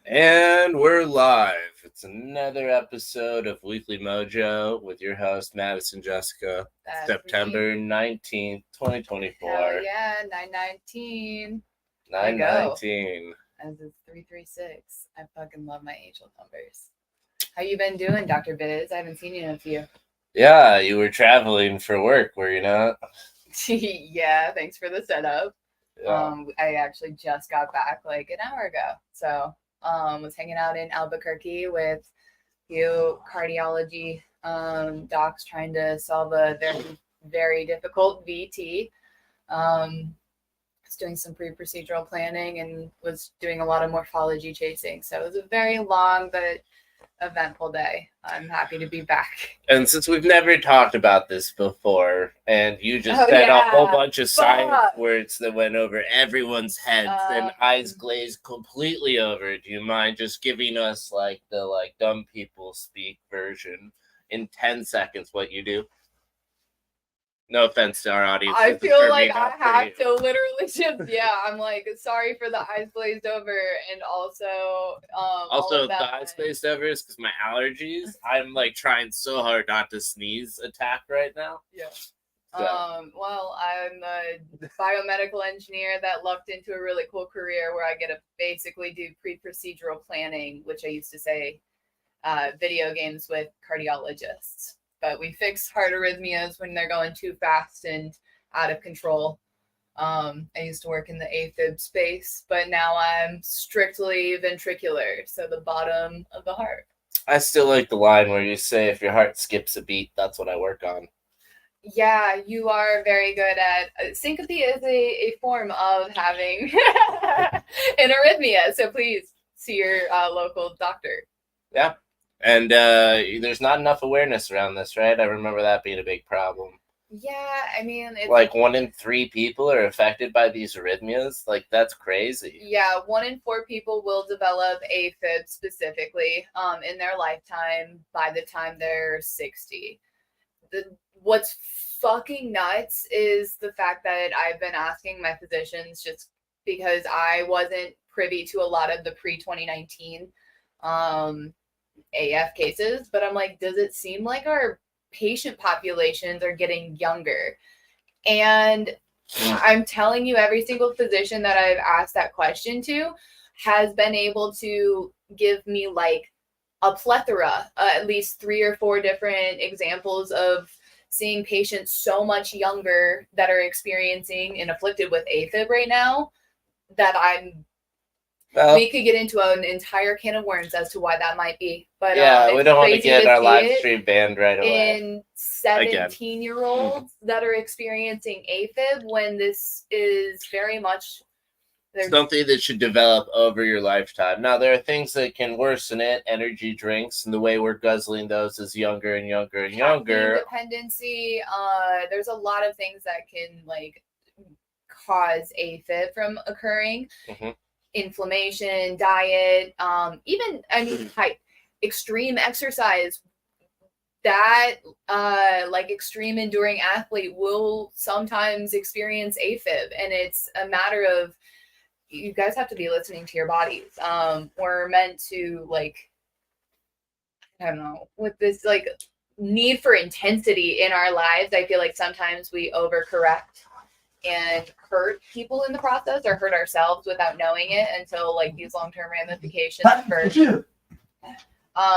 And we're live. It's another episode of Weekly Mojo with your host, Madison Jessica. That's September me. 19th, 2024. Hell yeah, 919. 919. As it's 336. I fucking love my angel numbers. How you been doing, Dr. Biz? I haven't seen you in a few. Yeah, you were traveling for work, were you not? Yeah, thanks for the setup. Yeah. I actually just got back like an hour ago. So, was hanging out in Albuquerque with a few cardiology docs trying to solve a very, very difficult VT. Was doing some pre-procedural planning and was doing a lot of morphology chasing. So it was a very long but eventful day. I'm happy to be back. And since we've never talked about this before, and you just said a whole bunch of science words that went over everyone's heads and eyes glazed completely over, do you mind just giving us like the dumb people speak version in 10 seconds what you do? No offense to our audience. I feel like I have to literally just, I'm like, sorry for the eyes glazed over, and also the eyes glazed over is because my allergies. I'm like trying so hard not to sneeze attack right now. Yeah. So. Well, I'm a biomedical engineer that lucked into a really cool career where I get to basically do pre-procedural planning, which I used to say video games with cardiologists. But we fix heart arrhythmias when they're going too fast and out of control. I used to work in the AFib space, but now I'm strictly ventricular, so the bottom of the heart. I still like the line where you say, if your heart skips a beat, that's what I work on. Yeah, you are very good at syncope is a form of having an arrhythmia, so please see your local doctor. Yeah. And there's not enough awareness around this, right? I remember that being a big problem. Yeah, I mean, it's like 1 in 3 people are affected by these arrhythmias. Like, that's crazy. Yeah, 1 in 4 people will develop AFib specifically in their lifetime by the time they're 60. What's fucking nuts is the fact that I've been asking my physicians, just because I wasn't privy to a lot of the pre-2019 AF cases, but I'm like, does it seem like our patient populations are getting younger? And I'm telling you, every single physician that I've asked that question to has been able to give me like a plethora, at least 3 or 4 different examples of seeing patients so much younger that are experiencing and afflicted with AFib right now that we could get into an entire can of worms as to why that might be. But yeah, we don't want to get our live stream banned right away. In 17-year-olds that are experiencing AFib, when this is very much something that should develop over your lifetime. Now, there are things that can worsen it, energy drinks, and the way we're guzzling those is younger and younger and younger. Dependency, there's a lot of things that can like cause AFib from occurring. Mm-hmm. Inflammation, diet, even height, extreme exercise. That like extreme enduring athlete will sometimes experience AFib, and it's a matter of you guys have to be listening to your bodies. We're meant to, like, I don't know, with this like need for intensity in our lives, I feel like sometimes we overcorrect and hurt people in the process, or hurt ourselves without knowing it until like these long-term ramifications for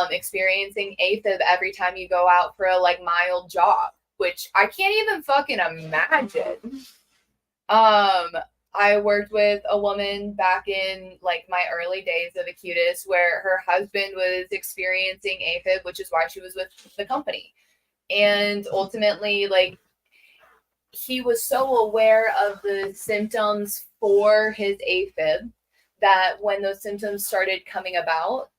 experiencing AFib every time you go out for a like mild jog, which I can't even fucking imagine. I worked with a woman back in like my early days of Acutus where her husband was experiencing AFib, which is why she was with the company. And ultimately, like, he was so aware of the symptoms for his AFib that when those symptoms started coming about,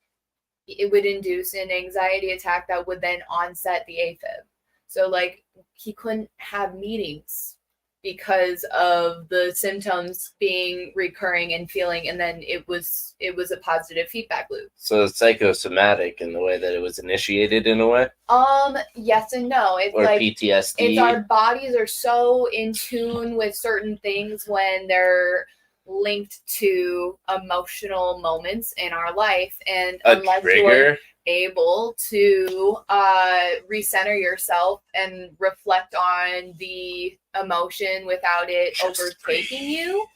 it would induce an anxiety attack that would then onset the AFib. So like he couldn't have meetings because of the symptoms being recurring and feeling, and then it was a positive feedback loop. So it's psychosomatic in the way that it was initiated in a way? Yes and no. It's or like PTSD. It's our bodies are so in tune with certain things when they're linked to emotional moments in our life, and unless you're able to recenter yourself and reflect on the emotion without it overtaking you.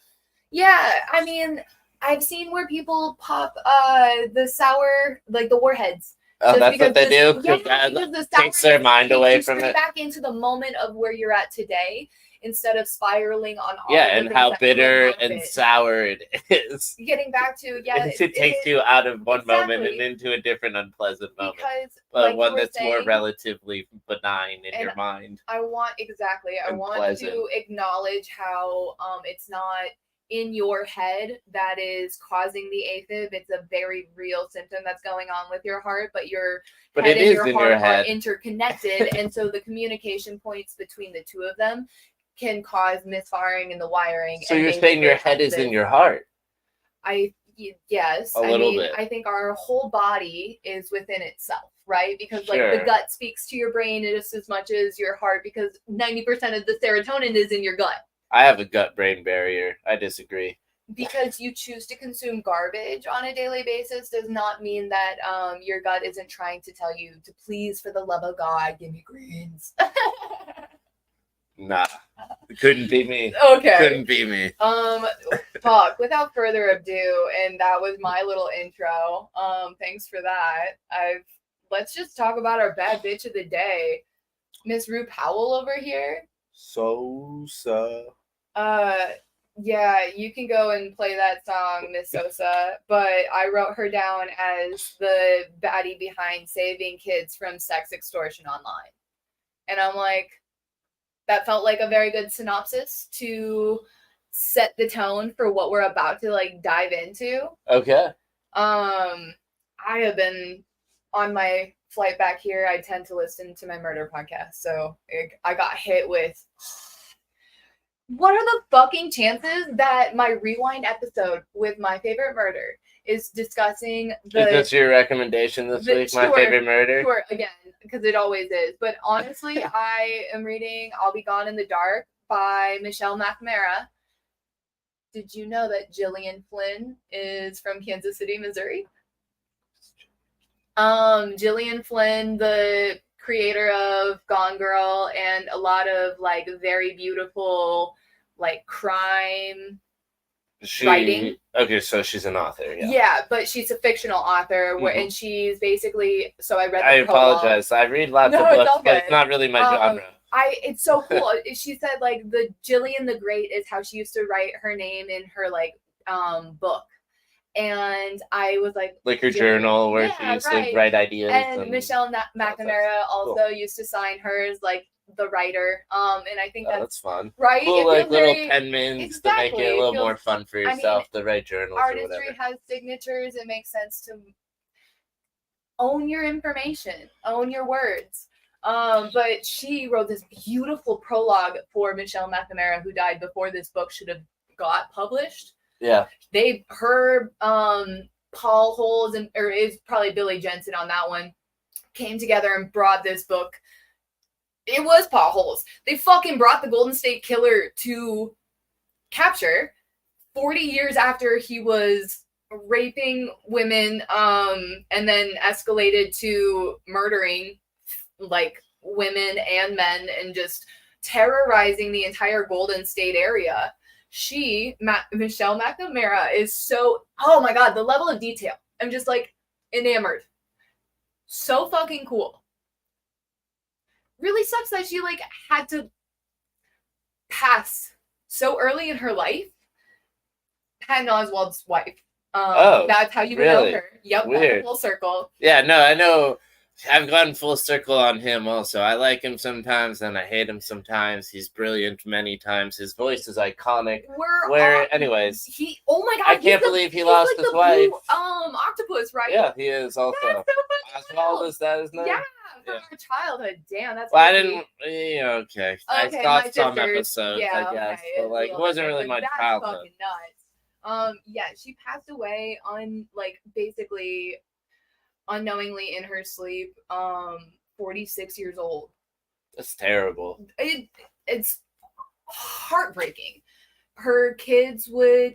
Yeah, I mean, I've seen where people pop the sour, like the warheads. Oh, that's what they do? Yeah, because the takes their mind away from it. Back into the moment of where you're at today, instead of spiraling on all and how bitter and sour it is. Getting back to, it takes you out of one moment and into a different unpleasant moment. Because, but one that's more relatively benign in your mind. I want to acknowledge how it's not in your head that is causing the AFib. It's a very real symptom that's going on with your heart, but your head and your heart are interconnected, and so the communication points between the two of them can cause misfiring in the wiring. So you're saying your head is in your heart? Yes. A little bit. I think our whole body is within itself, right? Because like the gut speaks to your brain just as much as your heart, because 90% of the serotonin is in your gut. I have a gut-brain barrier. I disagree. Because you choose to consume garbage on a daily basis does not mean that your gut isn't trying to tell you to, please, for the love of God, give me greens. Nah, couldn't be me. Okay. Couldn't be me. Fuck, without further ado, and that was my little intro. Thanks for that. Let's just talk about our bad bitch of the day. Miss Rue Powell over here. Sosa. Yeah, you can go and play that song, Miss Sosa, but I wrote her down as the baddie behind saving kids from sex extortion online. And I'm like, that felt like a very good synopsis to set the tone for what we're about to like dive into. Okay. I have been on my flight back here. I tend to listen to my murder podcast, so I got hit with, what are the fucking chances that my rewind episode with my favorite murder is discussing the... Is this your recommendation this week, my favorite murder? Sure, again, because it always is. But honestly, I am reading I'll Be Gone in the Dark by Michelle McNamara. Did you know that Gillian Flynn is from Kansas City, Missouri? Gillian Flynn, the creator of Gone Girl and a lot of like very beautiful like crime writing. Okay, so she's an author. Yeah, but she's a fictional author, and she's basically. So I read. I apologize. I read lots of books, but it's not really my genre. It's so cool. She said like the Gillian the Great is how she used to write her name in her like book. And I was like her journal where she used to write ideas. And Michelle McNamara also used to sign hers like the writer. And I think that's fun. Right? Cool, like little penmans to make it a little more fun for yourself to write journals or whatever. Artistry has signatures. It makes sense to own your information, own your words. But she wrote this beautiful prologue for Michelle McNamara, who died before this book should have got published. Yeah. Paul Holes or is probably Billy Jensen on that one, came together and brought this book. It was Paul Holes. They fucking brought the Golden State Killer to capture 40 years after he was raping women, and then escalated to murdering like women and men and just terrorizing the entire Golden State area. Michelle McNamara is so, oh my God, the level of detail. I'm just like enamored. So fucking cool. Really sucks that she like had to pass so early in her life. Patton Oswalt's wife. That's how you would know her. Yep, weird. Full circle. Yeah, no, I know. I've gone full circle on him also. I like him sometimes and I hate him sometimes. He's brilliant many times. His voice is iconic. Anyways. Oh my God. I can't believe he lost his wife. Octopus, right? Yeah, he is also. That's so Oswald, is that his name? Yeah, from our childhood. Damn, that's I didn't, okay. I saw some episodes, I guess. Okay, but like, it wasn't really my childhood. Fucking nuts. Yeah, she passed away basically unknowingly in her sleep, 46 years old. That's terrible. It's heartbreaking. her kids would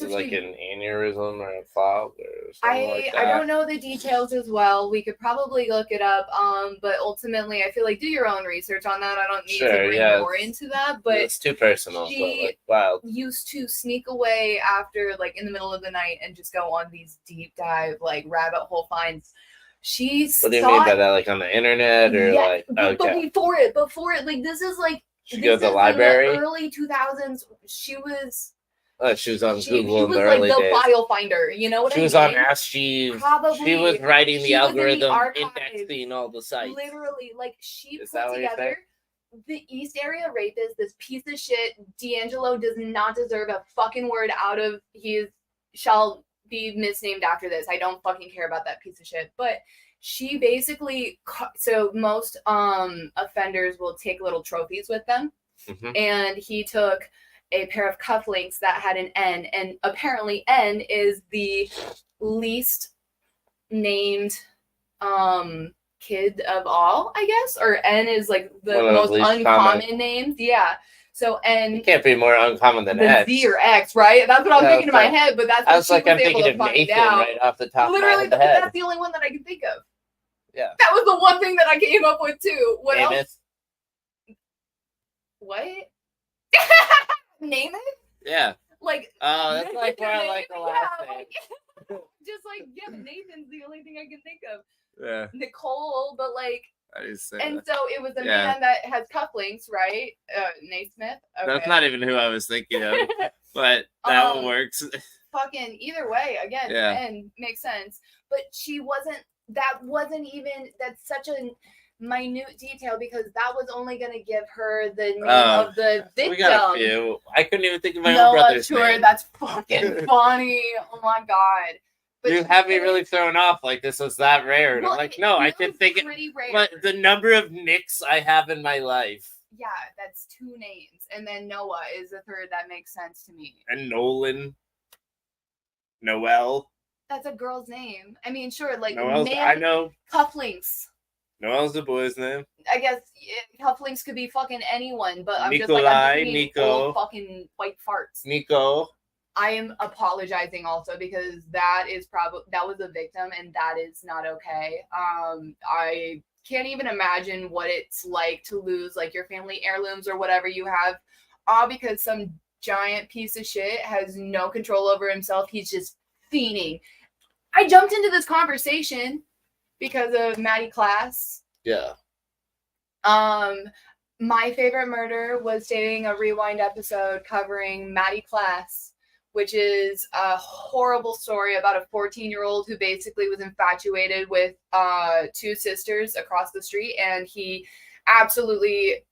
like an aneurysm or a clot or something like that. I don't know the details as well. We could probably look it up. But ultimately, I feel like do your own research on that. I don't need to bring more into that. But it's too personal. She wild. Used to sneak away after, like, in the middle of the night and just go on these deep dive, like, rabbit hole finds. What do you mean by that? Like on the internet or like? Okay. But before it, like, this is like. She goes to the library. In the early 2000s, she was. She was on Google she in the was early like the days. file finder, you know what I mean? She was on Ask Jeeves. Probably. She was writing the algorithm, indexing all the sites. Literally, like, she put together the East Area Rapist, this piece of shit. D'Angelo does not deserve a fucking word out of. He shall be misnamed after this. I don't fucking care about that piece of shit. But she basically, so most offenders will take little trophies with them, and he took a pair of cufflinks that had an N, and apparently N is the least named kid of all, I guess, or N is like the most uncommon names. Yeah. So N, it can't be more uncommon than X. Z or X, right? That's what I'm thinking in my head, but that's what I'm thinking of Nathan right off the top of my head. That's the only one that I can think of. Yeah. That was the one thing that I came up with too. What Name else? What? Name it? Yeah. Like, that's like more like the last name. Just like, yeah, Nathan's the only thing I can think of. Yeah. Nicole, but like, so it was a man that has cufflinks, right? Naismith. Okay. That's not even who I was thinking of, but that one works. Fucking either way, again, and makes sense. But that's such a minute detail because that was only going to give her the name of the victim. We got a few. I couldn't even think of my own brother's name. That's fucking funny. Oh my god. But you have me really thrown off. Like this was that rare, and I'm like, no, I can think it. But the number of Nicks I have in my life. Yeah, that's 2 names, and then Noah is the third. That makes sense to me. And Nolan. Noelle. That's a girl's name. I mean, sure, like I know. Cufflinks. Noelle's the boy's name. I guess cufflinks could be fucking anyone, but I'm Nikolai, just Nico, old fucking white farts. Nico. I am apologizing also because that was a victim and that is not okay. I can't even imagine what it's like to lose like your family heirlooms or whatever you have, all because some giant piece of shit has no control over himself. He's just fiending. I jumped into this conversation because of Maddie Class. Yeah. My favorite murder was dating a Rewind episode covering Maddie Class, which is a horrible story about a 14-year-old who basically was infatuated with 2 sisters across the street, and he absolutely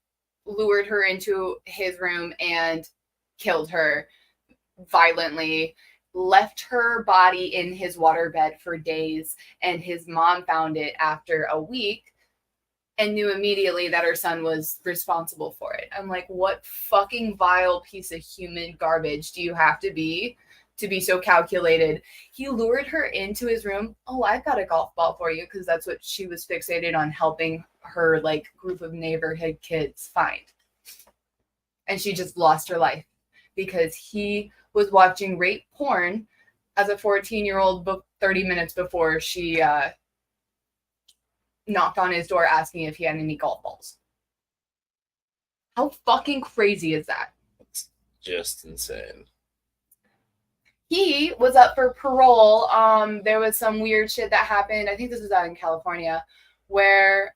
lured her into his room and killed her violently, left her body in his waterbed for days, and his mom found it after a week and knew immediately that her son was responsible for it. I'm like, what fucking vile piece of human garbage do you have to be so calculated? He lured her into his room. Oh, I've got a golf ball for you, because that's what she was fixated on helping her like group of neighborhood kids find. And she just lost her life because he was watching rape porn as a 14-year-old 30 minutes before she knocked on his door asking if he had any golf balls. How fucking crazy is that? It's just insane. He was up for parole. There was some weird shit that happened. I think this was out in California, where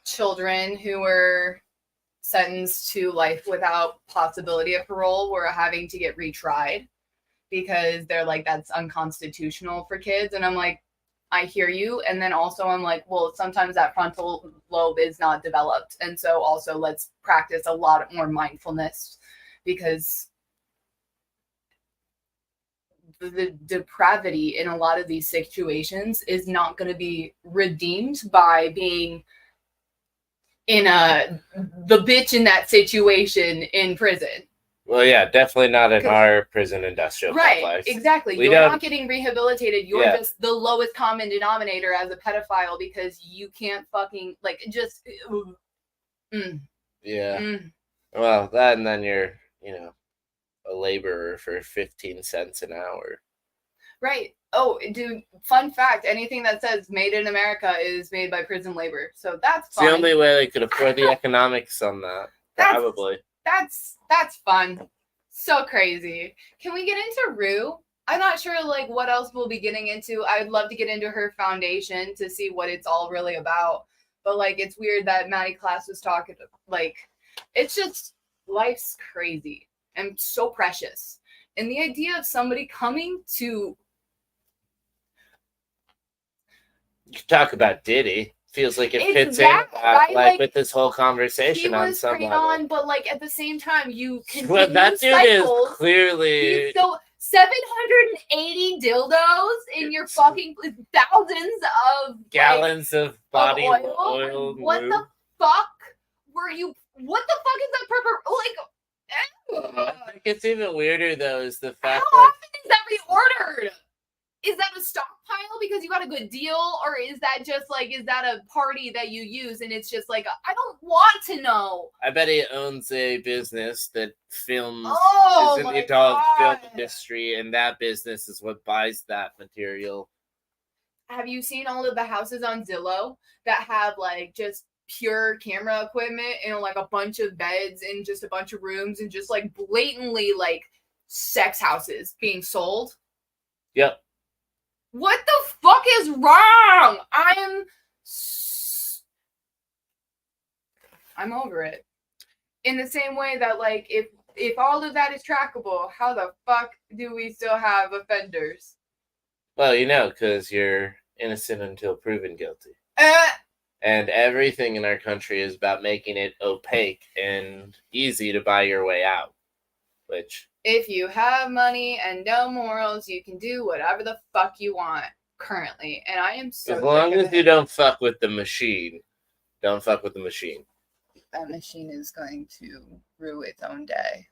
children who were sentenced to life without possibility of parole were having to get retried because they're like, that's unconstitutional for kids. And I'm like, I hear you. And then also I'm like, well, sometimes that frontal lobe is not developed. And so also let's practice a lot more mindfulness, because the depravity in a lot of these situations is not going to be redeemed by being in the bitch in that situation in prison. Well, yeah, definitely not in our prison industrial complex. Right, exactly. You're not getting rehabilitated. You're just the lowest common denominator as a pedophile because you can't fucking, like, just... Yeah. Well, that, and then you're a laborer for 15 cents an hour. Right. Oh, dude, fun fact, anything that says made in America is made by prison labor. So that's fun. It's the only way they could afford the economics on that. Probably. That's fun. So crazy. Can we get into Rue? I'm not sure like what else we'll be getting into. I would love to get into her foundation to see what it's all really about. But like it's weird that Maddie Class was talking like it's just life's crazy and so precious. And the idea of somebody coming to You talk about Diddy. Feels like it fits in right? like with this whole conversation on some level. But like at the same time, you can that dude is clearly so 780 dildos in your fucking thousands of gallons of body oil. What the fuck were you? What the fuck is that I think it's even weirder though is the fact how often is that reordered? Is that a stockpile because you got a good deal, or is that just like is that a party that you use and it's just like I don't want to know. I bet he owns a business that films is in the adult film industry, and that business is what buys that material. Have you seen all of the houses on Zillow that have like just pure camera equipment and like a bunch of beds and just a bunch of rooms and just like blatantly like sex houses being sold? Yep. What the fuck is wrong? I'm over it. In the same way that like if all of that is trackable, how the fuck do we still have offenders? Well, because you're innocent until proven guilty. And everything in our country is about making it opaque and easy to buy your way out. Which, if you have money and no morals, you can do whatever the fuck you want currently. And I am so as long as you don't fuck with the machine. Don't fuck with the machine. That machine is going to rue its own day.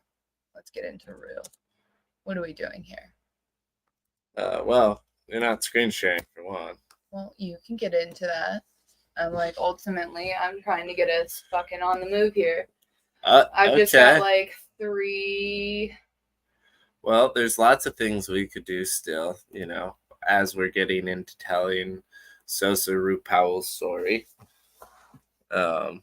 Let's get into Rue. What are we doing here? Well, you're not screen sharing for one. Well, you can get into that. I'm like, ultimately, I'm trying to get us fucking on the move here. I've just got like 3. Well, there's lots of things we could do still, as we're getting into telling Sosa Rue Powell's story. But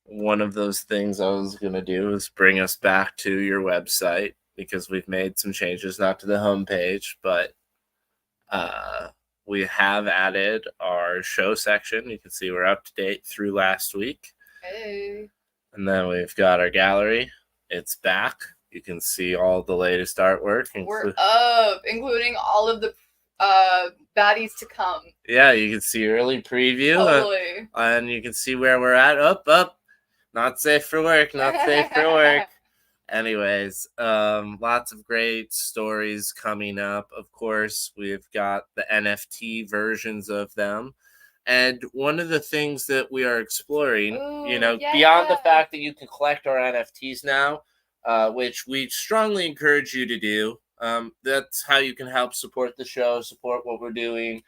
one of those things I was going to do is bring us back to your website, because we've made some changes, not to the homepage, but we have added our show section. You can see we're up to date through last week. Hey. And then we've got our gallery. It's back. You can see all the latest artwork. We're up, including all of the baddies to come. Yeah, you can see early preview. Totally. And you can see where we're at. Up. Not safe for work. Not safe for work. Anyways, lots of great stories coming up. Of course, we've got the NFT versions of them. And one of the things that we are exploring, beyond the fact that you can collect our NFTs now, which we strongly encourage you to do. That's how you can help support the show, support what we're doing.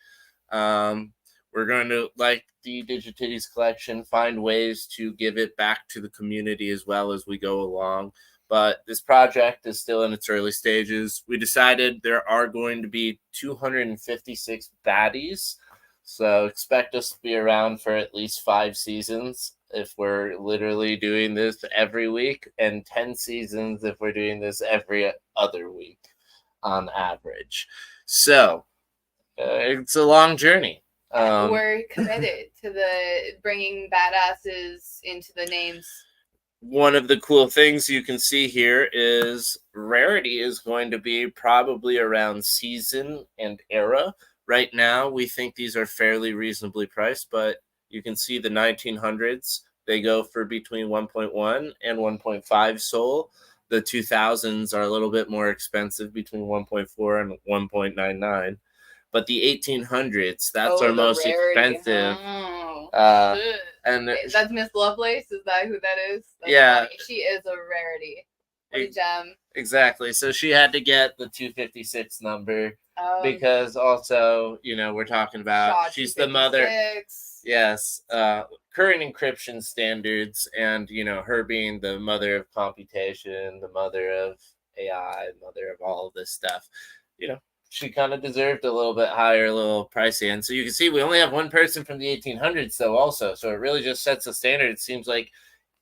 We're going to, like the Digititties collection, find ways to give it back to the community as well as we go along. But this project is still in its early stages. We decided there are going to be 256 baddies. So expect us to be around for at least 5 seasons if we're literally doing this every week, and 10 seasons if we're doing this every other week on average. So it's a long journey. We're committed to the bringing badasses into the names. One of the cool things you can see here is rarity is going to be probably around season and era. Right now, we think these are fairly reasonably priced, but you can see the 1900s. They go for between 1.1 and 1.5 SOL. The 2000s are a little bit more expensive, between 1.4 and 1.99. But the 1800s, that's our most expensive. And that's Miss Lovelace. Is that who that is? That's yeah, funny. She is a rarity. What a gem. Exactly. So she had to get the 256 number because also, we're talking about she's the mother. Yes, current encryption standards, and her being the mother of computation, the mother of AI, mother of all of this stuff, she kind of deserved a little bit higher, a little pricey. And so you can see we only have one person from the 1800s though also, so it really just sets the standard. It seems like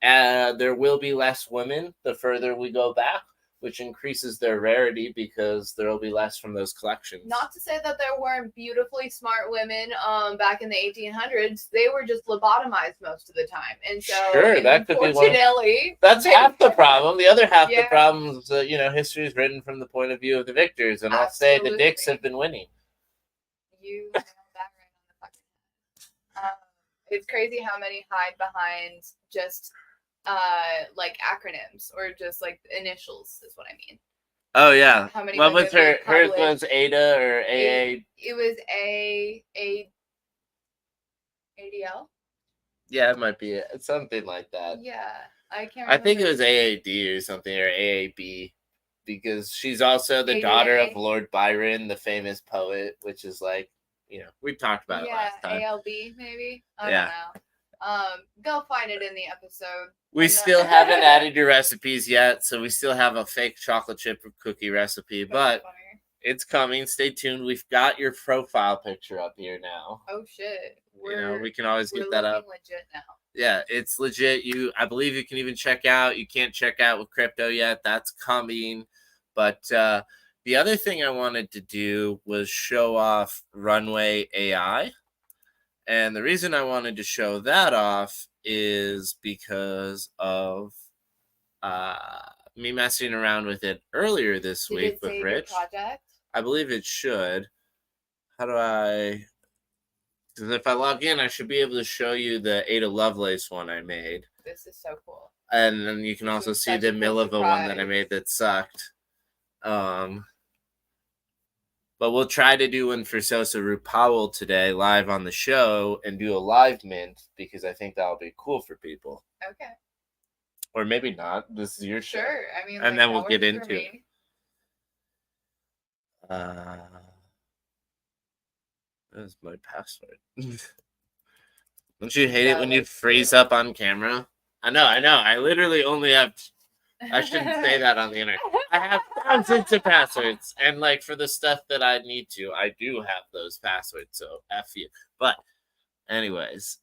there will be less women the further we go back, which increases their rarity because there will be less from those collections. Not to say that there weren't beautifully smart women back in the 1800s. They were just lobotomized most of the time. And so, sure, that could be one. That's half the problem. The other half the problem is, history is written from the point of view of the victors. And I'll say the dicks have been winning. You nailed that right on the fucking head. It's crazy how many hide behind just like acronyms or just like initials is what I mean. Oh yeah. How many? What was her? Hers was Ada or AA. It was ADL. Yeah, it might be something like that. Yeah, I can't. I think it was AAD or something, or AAB, because she's also the daughter of Lord Byron, the famous poet, which is like, we've talked about it last time. ALB maybe. I don't know. Go find it in the episode. We still haven't added your recipes yet, so we still have a fake chocolate chip cookie recipe, but it's coming. Stay tuned. We've got your profile picture up here now. Oh shit! We can always get that up. Legit now. Yeah, it's legit. I believe you can even check out. You can't check out with crypto yet. That's coming. But the other thing I wanted to do was show off Runway AI. And the reason I wanted to show that off is because of me messing around with it earlier this week with Rich. Project? I believe it should. How do I? Because if I log in, I should be able to show you the Ada Lovelace one I made. This is so cool. And then you can also see the Mileva one that I made that sucked. But we'll try to do one for Sosa Rupawel today live on the show and do a live mint because I think that'll be cool for people. Okay. Or maybe not. This is your show. Sure. I mean, and then we'll get into it. That's my password. Don't you hate it when you freeze up on camera? I know. I literally only have... I shouldn't say that on the internet. I have thousands of passwords, and like for the stuff that I need to, I do have those passwords. So F you. But, anyways,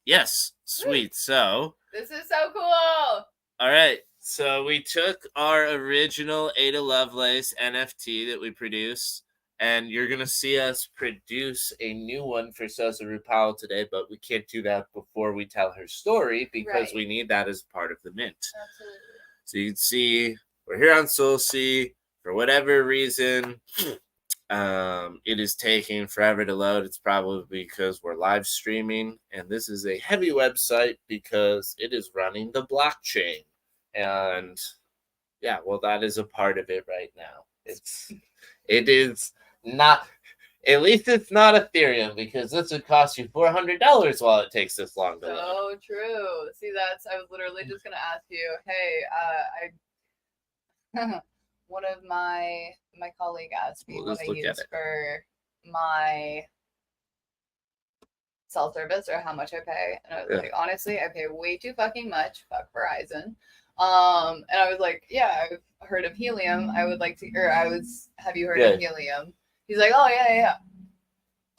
yes, sweet. So this is so cool. All right, so we took our original Ada Lovelace NFT that we produced, and you're gonna see us produce a new one for Sosa Rupawel today, but we can't do that before we tell her story because we need that as part of the mint. Absolutely. So you can see we're here on SoulC. For whatever reason, it is taking forever to load. It's probably because we're live streaming, and this is a heavy website because it is running the blockchain. And yeah, well, that is a part of it right now. It is not, at least it's not Ethereum, because this would cost you $400 while it takes this long to load. So true. See, I was literally just gonna ask you, hey, one of my colleague asked me what I use for my cell service or how much I pay, and I was like, honestly, I pay way too fucking much. Fuck Verizon. And I was like, yeah, I've heard of Helium. I would like to, have you heard of Helium? He's like, oh, yeah.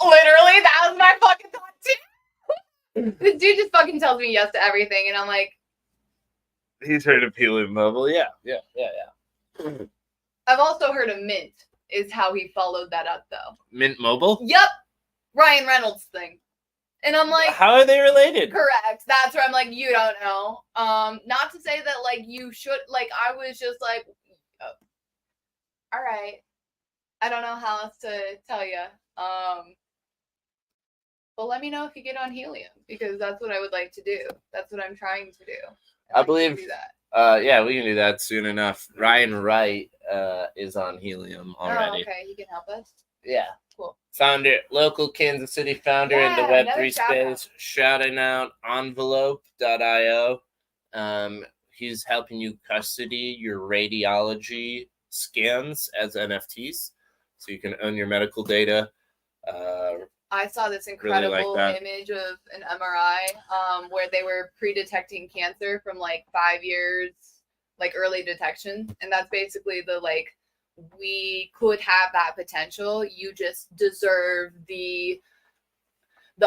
Literally, that was my fucking thought, too. This dude just fucking tells me yes to everything, and I'm like... He's heard of Helium Mobile, yeah. I've also heard of Mint, is how he followed that up, though. Mint Mobile? Yep. Ryan Reynolds thing. And I'm like... How are they related? Correct. That's where I'm like, you don't know. Not to say that, like, you should... Like, I was just like... Oh, all right. I don't know how else to tell you. But let me know if you get on Helium, because that's what I would like to do. That's what I'm trying to do. I believe do that. Yeah, we can do that soon enough. Ryan Wright is on Helium already. Oh, okay. He can help us. Yeah. Cool. Founder, local Kansas City founder in the Web3 space. Shouting out envelope.io. He's helping you custody your radiology scans as NFTs. So you can own your medical data I saw this incredible image of an MRI where they were pre-detecting cancer from like 5 years, like early detection. And that's basically the like, we could have that potential. You just deserve the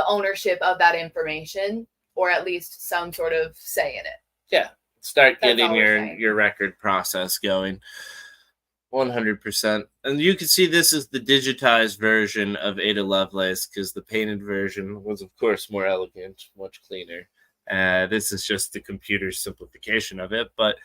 ownership of that information, or at least some sort of say in it. Yeah. Start getting your record process going. 100%. And you can see this is the digitized version of Ada Lovelace, because the painted version was, of course, more elegant, much cleaner. This is just the computer simplification of it. But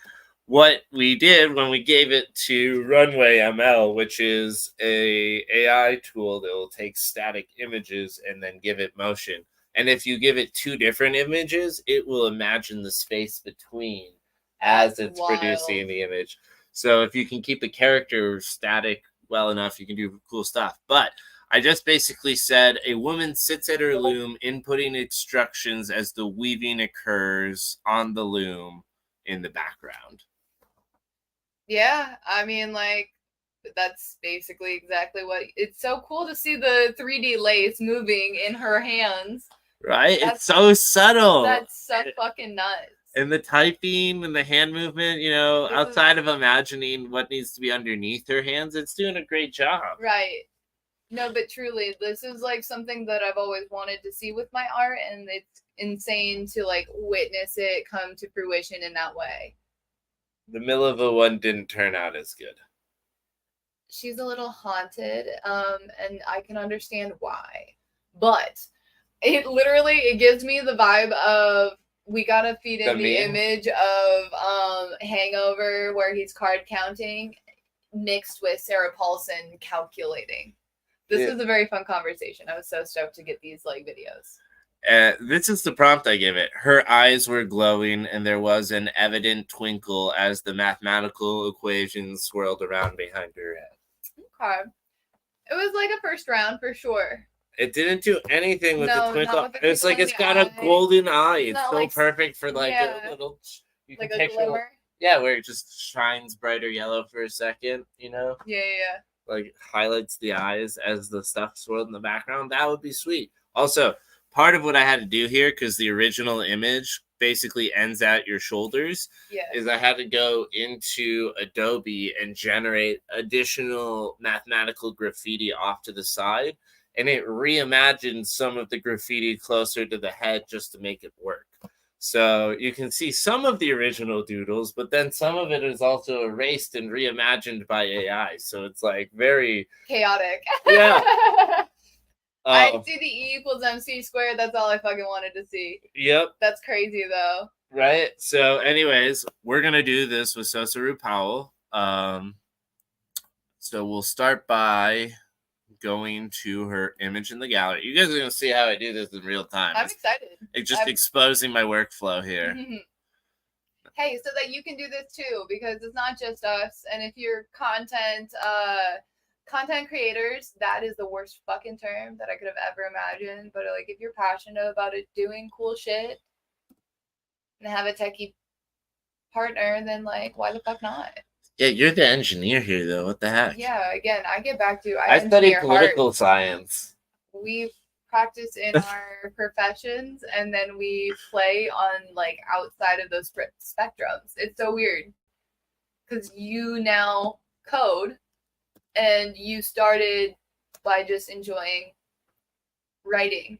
what we did when we gave it to Runway ML, which is a AI tool that will take static images and then give it motion. And if you give it 2 different images, it will imagine the space between as it's producing the image. So if you can keep a character static well enough, you can do cool stuff. But I just basically said a woman sits at her loom inputting instructions as the weaving occurs on the loom in the background. Yeah, I mean, like, that's basically exactly what... It's so cool to see the 3D lace moving in her hands. Right? It's so subtle. That's so fucking nuts. And the typing and the hand movement, you know, outside of imagining what needs to be underneath her hands, it's doing a great job. Right. No, but truly, this is like something that I've always wanted to see with my art, and it's insane to like witness it come to fruition in that way. The Milova one didn't turn out as good. She's a little haunted, and I can understand why. But it gives me the vibe of, we gotta feed in the image of Hangover, where he's card counting, mixed with Sarah Paulson calculating. This was a very fun conversation. I was so stoked to get these like videos. This is the prompt I give it. Her eyes were glowing, and there was an evident twinkle as the mathematical equations swirled around behind her head. Okay. It was like a first round for sure. It didn't do anything with the twinkle. It's like it's got a golden eye. It's so like, perfect for like a little... You like a glimmer? Yeah, where it just shines brighter yellow for a second, you know? Yeah. Like highlights the eyes as the stuff swirled in the background. That would be sweet. Also, part of what I had to do here, because the original image basically ends at your shoulders, is I had to go into Adobe and generate additional mathematical graffiti off to the side. And it reimagined some of the graffiti closer to the head just to make it work. So you can see some of the original doodles, but then some of it is also erased and reimagined by AI. So it's like very chaotic. Yeah. I see the E equals MC squared. That's all I fucking wanted to see. Yep. That's crazy though. Right. So anyways, we're going to do this with Sosaru Powell. So we'll start by going to her image in the gallery. You guys are going to see how I do this in real time. I'm excited. It's just exposing my workflow here. Hey, so that you can do this too, because it's not just us. And if you're content creators, that is the worst fucking term that I could have ever imagined. But like, if you're passionate about it, doing cool shit, and have a techie partner, then like, why the fuck not? Yeah, you're the engineer here, though. What the heck? Yeah, again, I get back to... I studied political science. We practice in our professions, and then we play on, like, outside of those spectrums. It's so weird. Because you now code, and you started by just enjoying writing.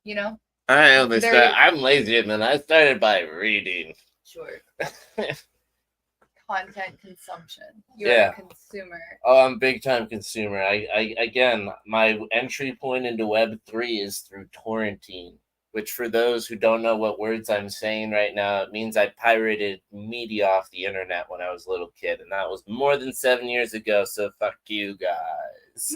You know? I understand. I'm lazy, and then I started by reading. Sure. Content consumption. You're a consumer. Oh, I'm big time consumer. I again, my entry point into Web3 is through torrenting, which for those who don't know what words I'm saying right now, it means I pirated media off the internet when I was a little kid, and that was more than 7 years ago, so fuck you guys.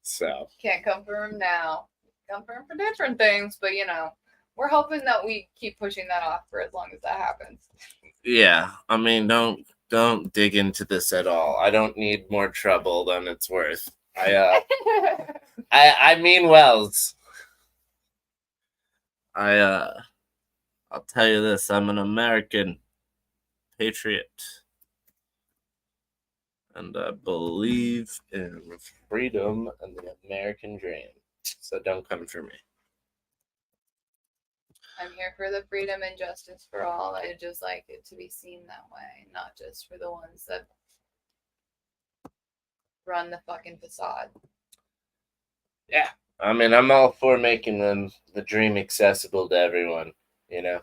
So can't confirm now. Confirm for different things, but you know, we're hoping that we keep pushing that off for as long as that happens. Yeah, I mean, don't dig into this at all. I don't need more trouble than it's worth. I mean wells. I'll tell you this, I'm an American patriot. And I believe in freedom and the American dream. So don't come for me. I'm here for the freedom and justice for all. I just like it to be seen that way, not just for the ones that run the fucking facade. Yeah. I mean, I'm all for making the dream accessible to everyone, you know?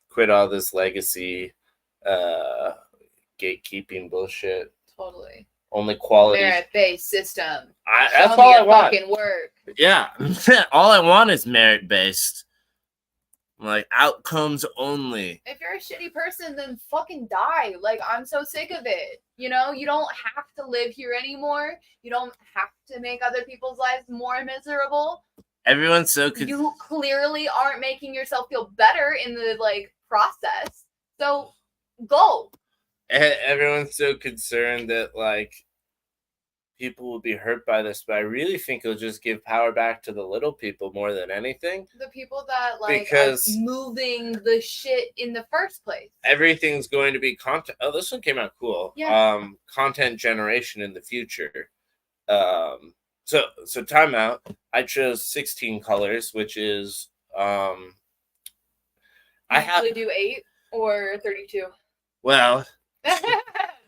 Quit all this legacy gatekeeping bullshit. Totally. Only quality. Merit-based system. That's all I want. Fucking work. Yeah. All I want is merit-based. Like, outcomes only. If you're a shitty person, then fucking die. Like, I'm so sick of it. You know, you don't have to live here anymore. You don't have to make other people's lives more miserable. Everyone's so you clearly aren't making yourself feel better in the like process. So go. Everyone's so concerned that like people will be hurt by this, but I really think it'll just give power back to the little people more than anything. The people that like because are moving the shit in the first place. Everything's going to be content. Oh, this one came out cool. Yeah. Content generation in the future. So time out. I chose 16 colors, which is I usually do 8 or 32. Well,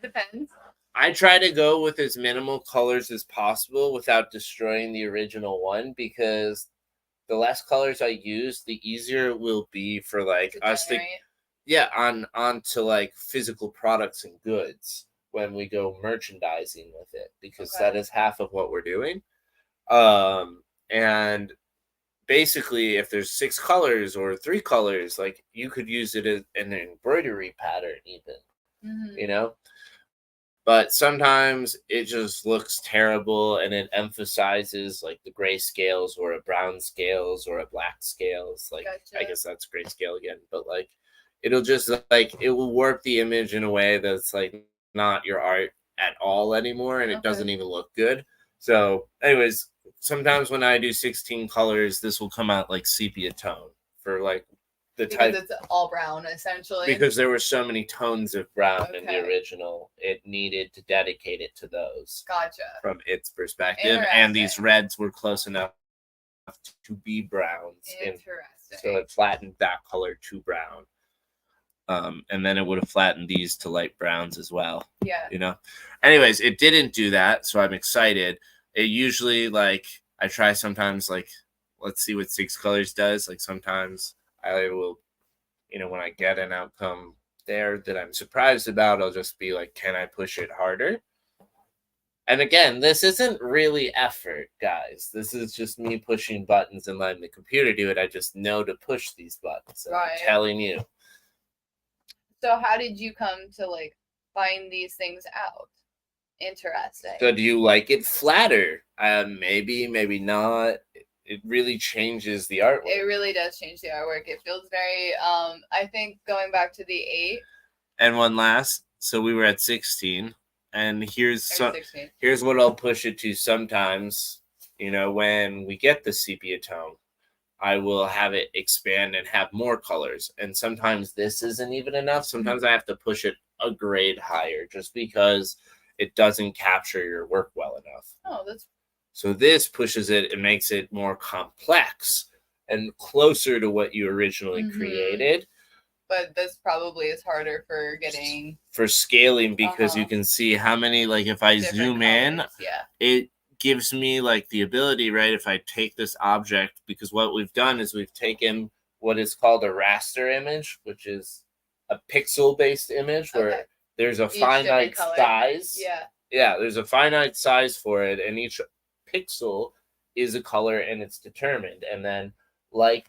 depends. I try to go with as minimal colors as possible without destroying the original one, because the less colors I use, the easier it will be for like us to onto like physical products and goods when we go merchandising with it, because that is half of what we're doing. And basically, if there's 6 colors or 3 colors, like you could use it as an embroidery pattern even, you know? But sometimes it just looks terrible and it emphasizes like the gray scales or a brown scales or a black scales. Like, I guess that's grayscale again, but like it'll just like, it will warp the image in a way that's like not your art at all anymore, and it doesn't even look good. So anyways, sometimes when I do 16 colors, this will come out like sepia tone for like the type. Because it's all brown essentially. Because there were so many tones of brown in the original, it needed to dedicate it to those. Gotcha. From its perspective, and these reds were close enough to be browns. Interesting. So it flattened that color to brown. And then it would have flattened these to light browns as well. Yeah. You know? Anyways, it didn't do that, so I'm excited. It usually, like, I try sometimes, like, let's see what 6 colors does. Like, sometimes I will, you know, when I get an outcome there that I'm surprised about, I'll just be like, can I push it harder? And again, this isn't really effort, guys. This is just me pushing buttons and letting the computer do it. I just know to push these buttons. I'm telling you. So how did you come to like find these things out? Interesting. So do you like it flatter? Maybe, maybe not. It really changes the artwork. It really does change the artwork. It feels very I think going back to the 8. And one last. So we were at 16, and here's what I'll push it to sometimes. You know, when we get the sepia tone, I will have it expand and have more colors. And sometimes this isn't even enough. Sometimes I have to push it a grade higher just because it doesn't capture your work well enough. Oh, that's... So this pushes it and makes it more complex and closer to what you originally created. But this probably is harder for getting... For scaling, because you can see how many, like if I zoom in, it gives me like the ability, right? If I take this object, because what we've done is we've taken what is called a raster image, which is a pixel-based image where there's a finite size. Yeah, there's a finite size for it, and each pixel is a color and it's determined. And then like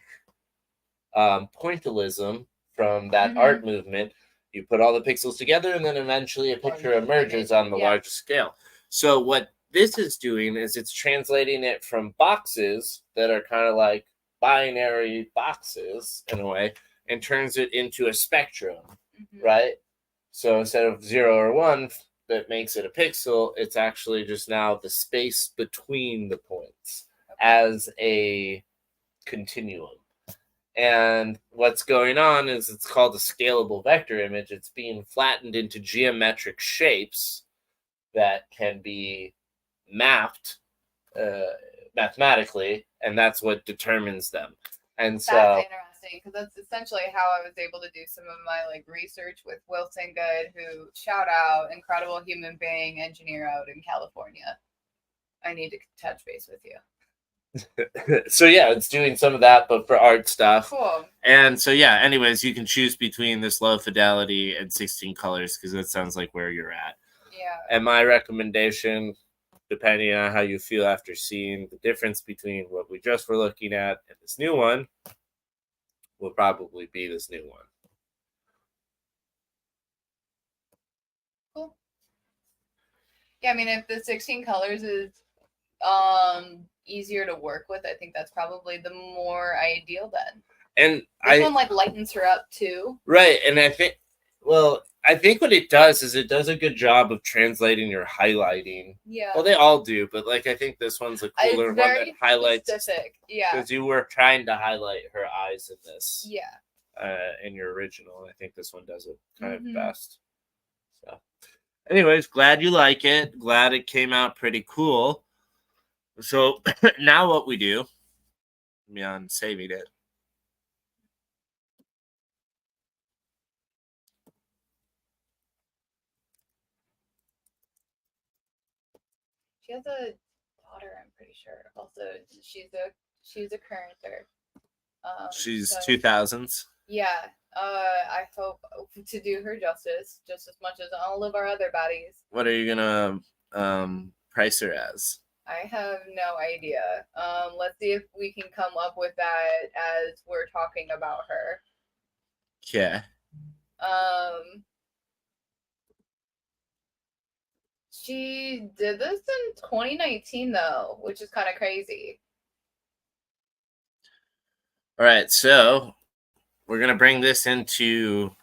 pointillism from that art movement, you put all the pixels together and then eventually a picture emerges on the largest scale. So what this is doing is it's translating it from boxes that are kind of like binary boxes in a way, and turns it into a spectrum, right? So instead of 0 or 1 that makes it a pixel, it's actually just now the space between the points as a continuum. And what's going on is it's called a scalable vector image. It's being flattened into geometric shapes that can be mapped mathematically, and that's what determines them. And so that's interesting, because that's essentially how I was able to do some of my like research with Wilson Good, who, shout out, incredible human being, engineer out in California. I need to touch base with you. So yeah, it's doing some of that, but for art stuff. Cool. And so yeah, anyways, you can choose between this low fidelity and 16 colors, because that sounds like where you're at. Yeah. And my recommendation, depending on how you feel after seeing the difference between what we just were looking at and this new one, will probably be this new one. Cool. Yeah, I mean, if the 16 colors is easier to work with, I think that's probably the more ideal then. And this one like lightens her up too. Right, and I think what it does is it does a good job of translating your highlighting. Yeah. Well, they all do, but like I think this one's a cooler one that highlights. Specific. Yeah. Because you were trying to highlight her eyes in this. Yeah. In your original, I think this one does it kind of best. So, anyways, glad you like it. Glad it came out pretty cool. So now what we do, me on saving it. She has a daughter, I'm pretty sure. Also, she's a currenter. She's 2000s. Yeah. I hope to do her justice just as much as all of our other baddies. What are you gonna price her as? I have no idea. Let's see if we can come up with that as we're talking about her. Okay. She did this in 2019 though, which is kind of crazy. All right, so we're gonna bring this into.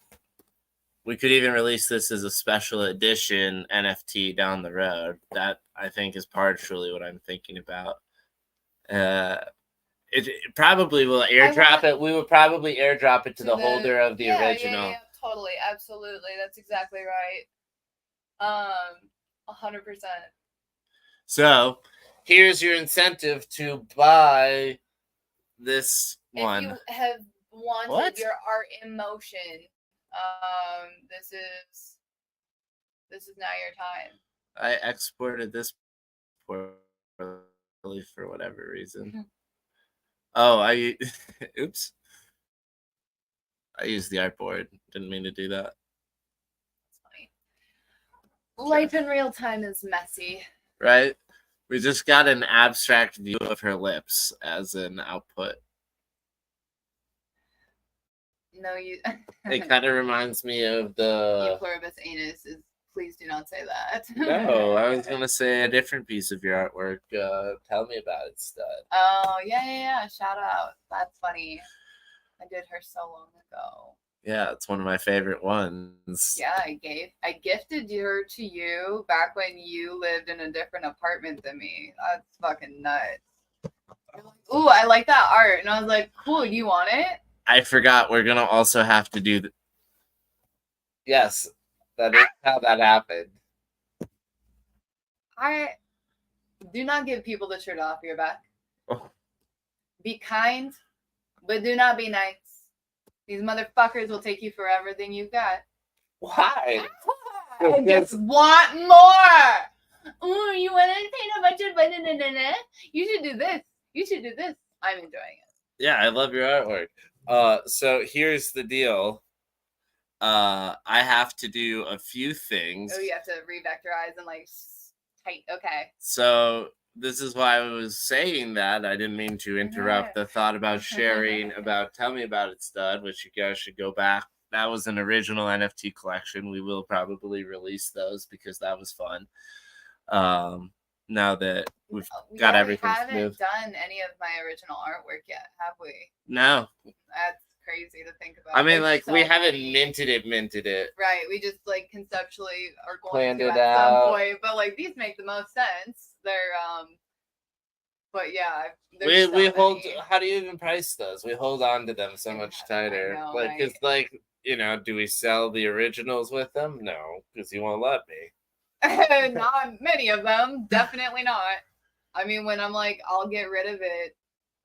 We could even release this as a special edition NFT down the road. That I think is partially what I'm thinking about. It probably will airdrop it. We will probably airdrop it to the holder of the original. Yeah, totally, absolutely. That's exactly right. 100%. So here's your incentive to buy this one. If you have wanted your art in motion, this is now your time. I exported this poorly for whatever reason. Oh, oops. I used the artboard. Didn't mean to do that. That's funny. Life in real time is messy. Right? We just got an abstract view of her lips as an output. No, you. It kind of reminds me of the. Pluribus anus is. Please do not say that. No, I was gonna say a different piece of your artwork. Tell me about it, stud. Oh yeah. Shout out. That's funny. I did her so long ago. Yeah, it's one of my favorite ones. Yeah, I gifted her to you back when you lived in a different apartment than me. That's fucking nuts. Ooh, I like that art, and I was like, cool. Do you want it? I forgot. We're gonna also have to do. Yes, that is how that happened. I do not give people the shirt off your back. Oh. Be kind, but do not be nice. These motherfuckers will take you for everything you've got. Why? I just want more. Ooh, you want to paint a bunch of banana? You should do this. You should do this. I'm enjoying it. Yeah, I love your artwork. So here's the deal. I have to do a few things. Oh, you have to revectorize and like tight. Okay. So this is why I was saying that. I didn't mean to interrupt the thought about sharing about Tell Me About It, Stud, which you guys should go back. That was an original NFT collection. We will probably release those because that was fun. Now that we've got everything smooth. We haven't done any of my original artwork yet, have we? No. That's crazy to think about. I mean, like, we haven't minted it. Right. We just, like, conceptually are going planned to it at out. some point. But, like, these make the most sense. They're, but yeah. We hold, how do you even price those? We hold on to them so much tighter. Know, like, right? It's like, you know, do we sell the originals with them? No, because you won't let me. Not many of them. Definitely not. I mean, when I'm like, I'll get rid of it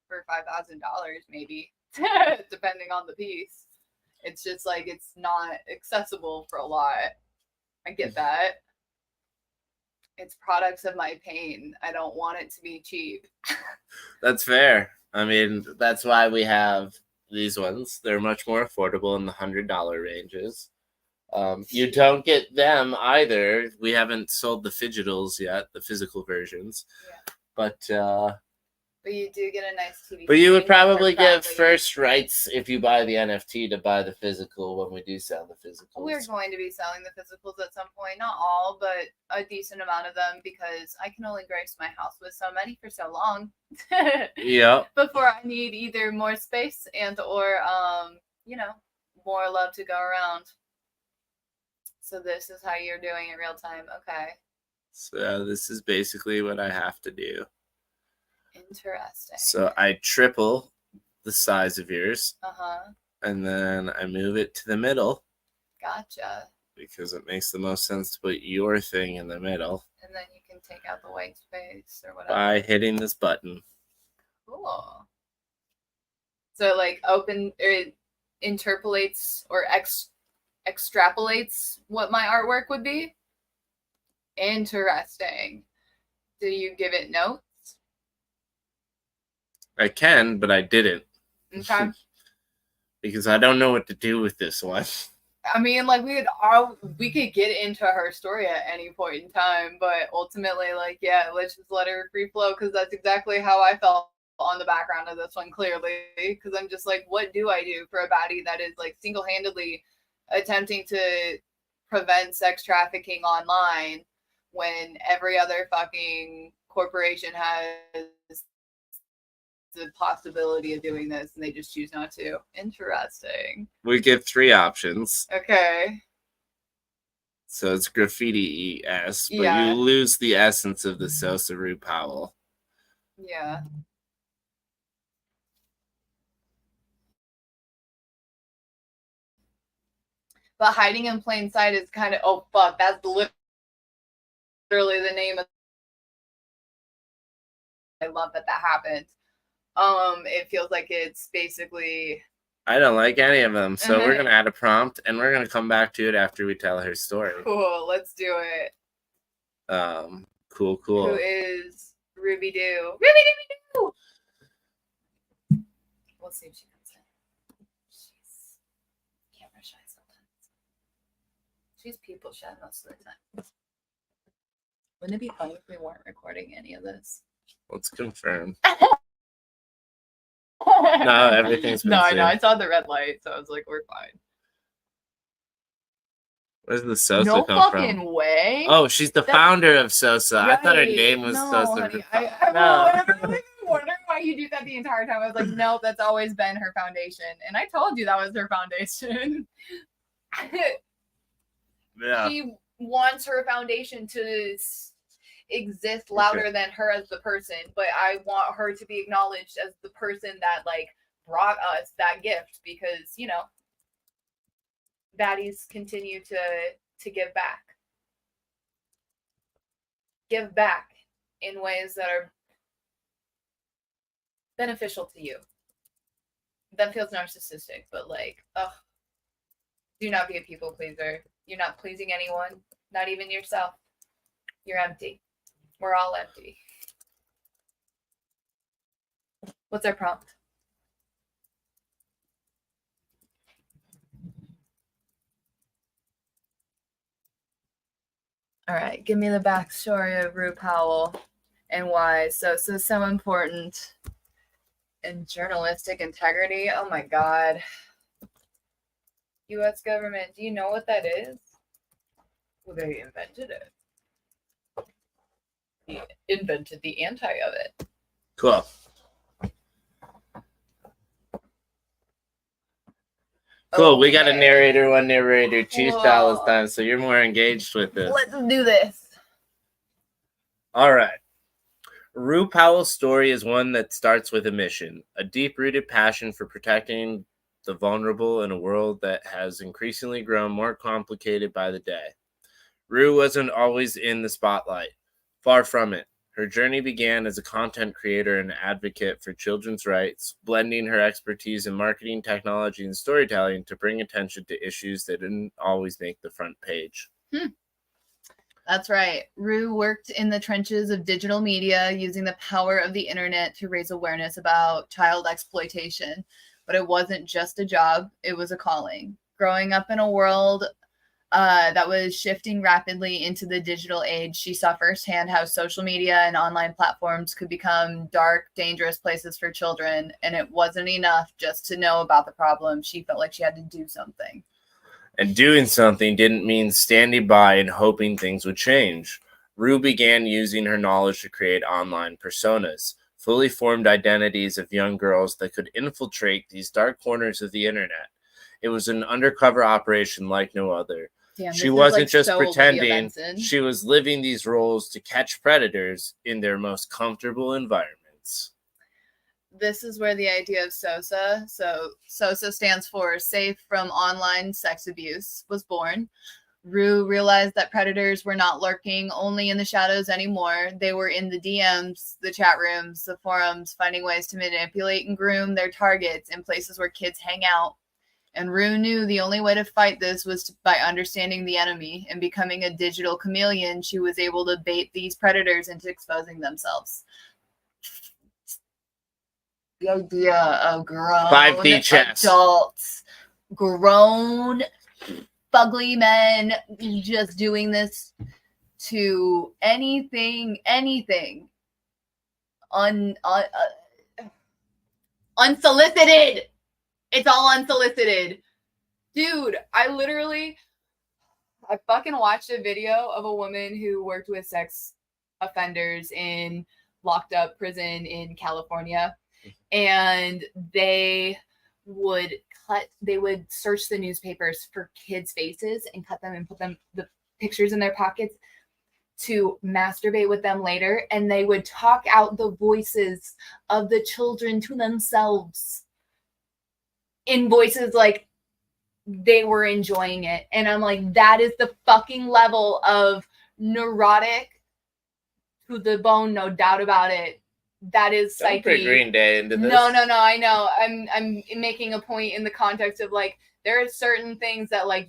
for $5,000, maybe, depending on the piece. It's just like it's not accessible for a lot. I get that. It's products of my pain. I don't want it to be cheap. That's fair. I mean, that's why we have these ones. They're much more affordable in the $100 ranges. You don't get them either. We haven't sold the Fidgetals yet, the physical versions. Yeah. But you do get a nice TV. But you would probably get first rights if you buy the NFT to buy the physical when we do sell the physicals. We're going to be selling the physicals at some point. Not all, but a decent amount of them because I can only grace my house with so many for so long. Yeah. Before I need either more space and or more love to go around. So this is how you're doing it real time. Okay. So this is basically what I have to do. Interesting. So I triple the size of yours. Uh-huh. And then I move it to the middle. Gotcha. Because it makes the most sense to put your thing in the middle. And then you can take out the white space or whatever. By hitting this button. Cool. So like it interpolates or extrapolates what my artwork would be? Interesting. Do you give it notes? I can, but I didn't. Okay. Because I don't know what to do with this one. I mean, like we could get into her story at any point in time, but ultimately, like, yeah, let's just let her free flow because that's exactly how I felt on the background of this one, clearly. Because I'm just like, what do I do for a baddie that is like single-handedly attempting to prevent sex trafficking online when every other fucking corporation has the possibility of doing this and they just choose not to? Interesting. We give 3 options. Okay. So it's graffiti-esque, but you lose the essence of the Sosa Rue Powell. Yeah. But hiding in plain sight is kind of, oh fuck, that's literally the name of. I love that happened. It feels like it's basically. I don't like any of them, so we're gonna add a prompt, and we're gonna come back to it after we tell her story. Cool, let's do it. Cool. Who is Ruby Doo? Ruby Doo! Let's see if she comes in. She's camera shy sometimes. She's people shy most of the time. Wouldn't it be funny if we weren't recording any of this? Let's confirm. No, everything's been I know. I saw the red light, so I was like, we're fine. Where's the Sosa no come from? No fucking way. Oh, she's the founder of Sosa. Right. I thought her name was Sosa. Honey, I'm really wondering why you do that the entire time. I was like, nope, that's always been her foundation. And I told you that was her foundation. Yeah. She wants her foundation to exist louder than her as the person, but I want her to be acknowledged as the person that like brought us that gift because, you know, baddies continue to give back. Give back in ways that are beneficial to you. That feels narcissistic, but like, do not be a people pleaser. You're not pleasing anyone, not even yourself. You're empty. We're all empty. What's our prompt? All right, give me the backstory of Rue Powell and why Sosa is so important. And journalistic integrity. Oh my God. U.S. government, do you know what that is? Well, they invented it. They invented the anti of it. Cool. Cool. We got a narrator, one narrator, two style this time, so you're more engaged with this. Let's do this. All right. Rue Powell's story is one that starts with a mission, a deep-rooted passion for protecting the vulnerable in a world that has increasingly grown more complicated by the day. Rue wasn't always in the spotlight. Far from it. Her journey began as a content creator and advocate for children's rights, blending her expertise in marketing, technology, and storytelling to bring attention to issues that didn't always make the front page. That's right. Rue worked in the trenches of digital media, using the power of the internet to raise awareness about child exploitation. But it wasn't just a job, it was a calling. Growing up in a world that was shifting rapidly into the digital age, she saw firsthand how social media and online platforms could become dark, dangerous places for children. And it wasn't enough just to know about the problem. She felt like she had to do something. And doing something didn't mean standing by and hoping things would change. Rue began using her knowledge to create online personas, fully formed identities of young girls that could infiltrate these dark corners of the internet. It was an undercover operation like no other. Damn, she wasn't just pretending, she was living these roles to catch predators in their most comfortable environments. This is where the idea of SOSA, so SOSA stands for Safe from Online Sex Abuse, was born. Rue realized that predators were not lurking only in the shadows anymore. They were in the DMs, the chat rooms, the forums, finding ways to manipulate and groom their targets in places where kids hang out. And Rue knew the only way to fight this was by understanding the enemy, and becoming a digital chameleon, she was able to bait these predators into exposing themselves. The idea of grown 5D chess. Adults, grown fugly men just doing this to anything unsolicited. It's all unsolicited. Dude, I fucking watched a video of a woman who worked with sex offenders in locked up prison in California. And they would search the newspapers for kids' faces and cut them and put the pictures in their pockets to masturbate with them later. And they would talk out the voices of the children to themselves in voices like they were enjoying it. And I'm like, that is the fucking level of neurotic to the bone, no doubt about it. That is psyche. Don't bring Green Day into this. No, I know. I'm making a point in the context of like, there are certain things that like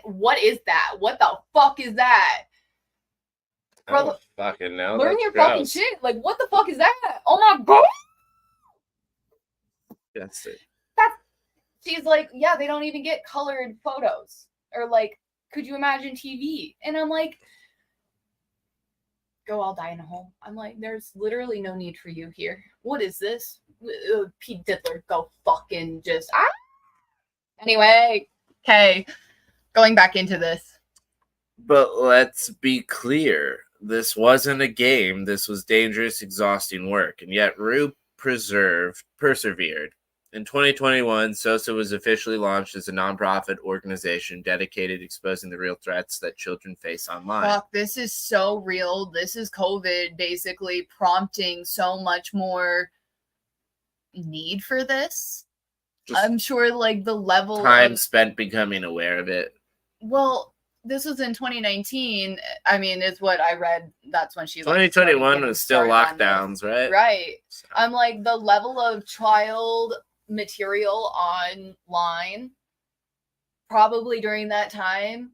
what is that? What the fuck is that? Bro, fucking know. Learn your fucking shit. Like, what the fuck is that? Oh my god. That's it. She's like, yeah, they don't even get colored photos. Or like, could you imagine TV? And I'm like, go all die in a hole. I'm like, there's literally no need for you here. What is this? Pete Diddler, go fucking just Anyway, okay, going back into this. But let's be clear. This wasn't a game. This was dangerous, exhausting work. And yet Rue persevered. In 2021, SOSA was officially launched as a nonprofit organization dedicated to exposing the real threats that children face online. Fuck, this is so real. This is COVID basically prompting so much more need for this. I'm sure like the level time spent becoming aware of it. Well, this was in 2019. I mean, it's what I read. That's when she 2021 was still lockdowns, right? Right. So. I'm like, the level of child material online probably during that time,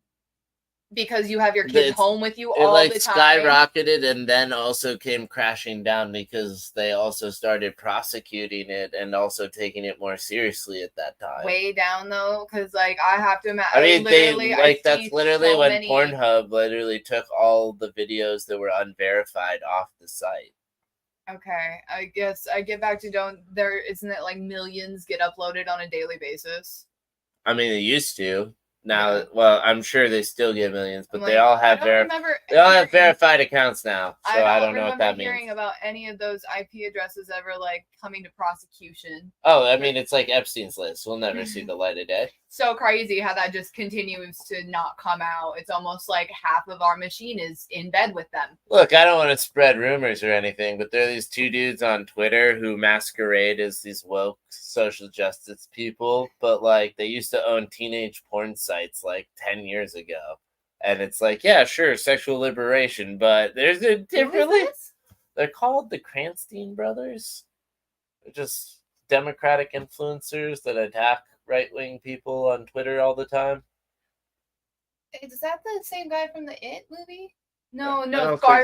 because you have your kids home with you all the time. It skyrocketed and then also came crashing down because they also started prosecuting it and also taking it more seriously at that time. Way down though, because like I have to imagine. I mean, that's literally when Pornhub literally took all the videos that were unverified off the site. Okay, I guess I get back to isn't it like millions get uploaded on a daily basis? I mean, they used to. Now, well, I'm sure they still get millions, but they all have verified accounts now. So I don't know what that means. I don't remember hearing about any of those IP addresses ever like coming to prosecution. Oh, I mean, it's like Epstein's list. We'll never see the light of day. So crazy how that just continues to not come out. It's almost like half of our machine is in bed with them. Look, I don't want to spread rumors or anything, but there are these two dudes on Twitter who masquerade as these woke social justice people, but like they used to own teenage porn sites websites like 10 years ago. And it's like, yeah, sure, sexual liberation, but there's a different... They're called the Cranstein brothers. They're just Democratic influencers that attack right-wing people on Twitter all the time. Is that the same guy from the It movie? No,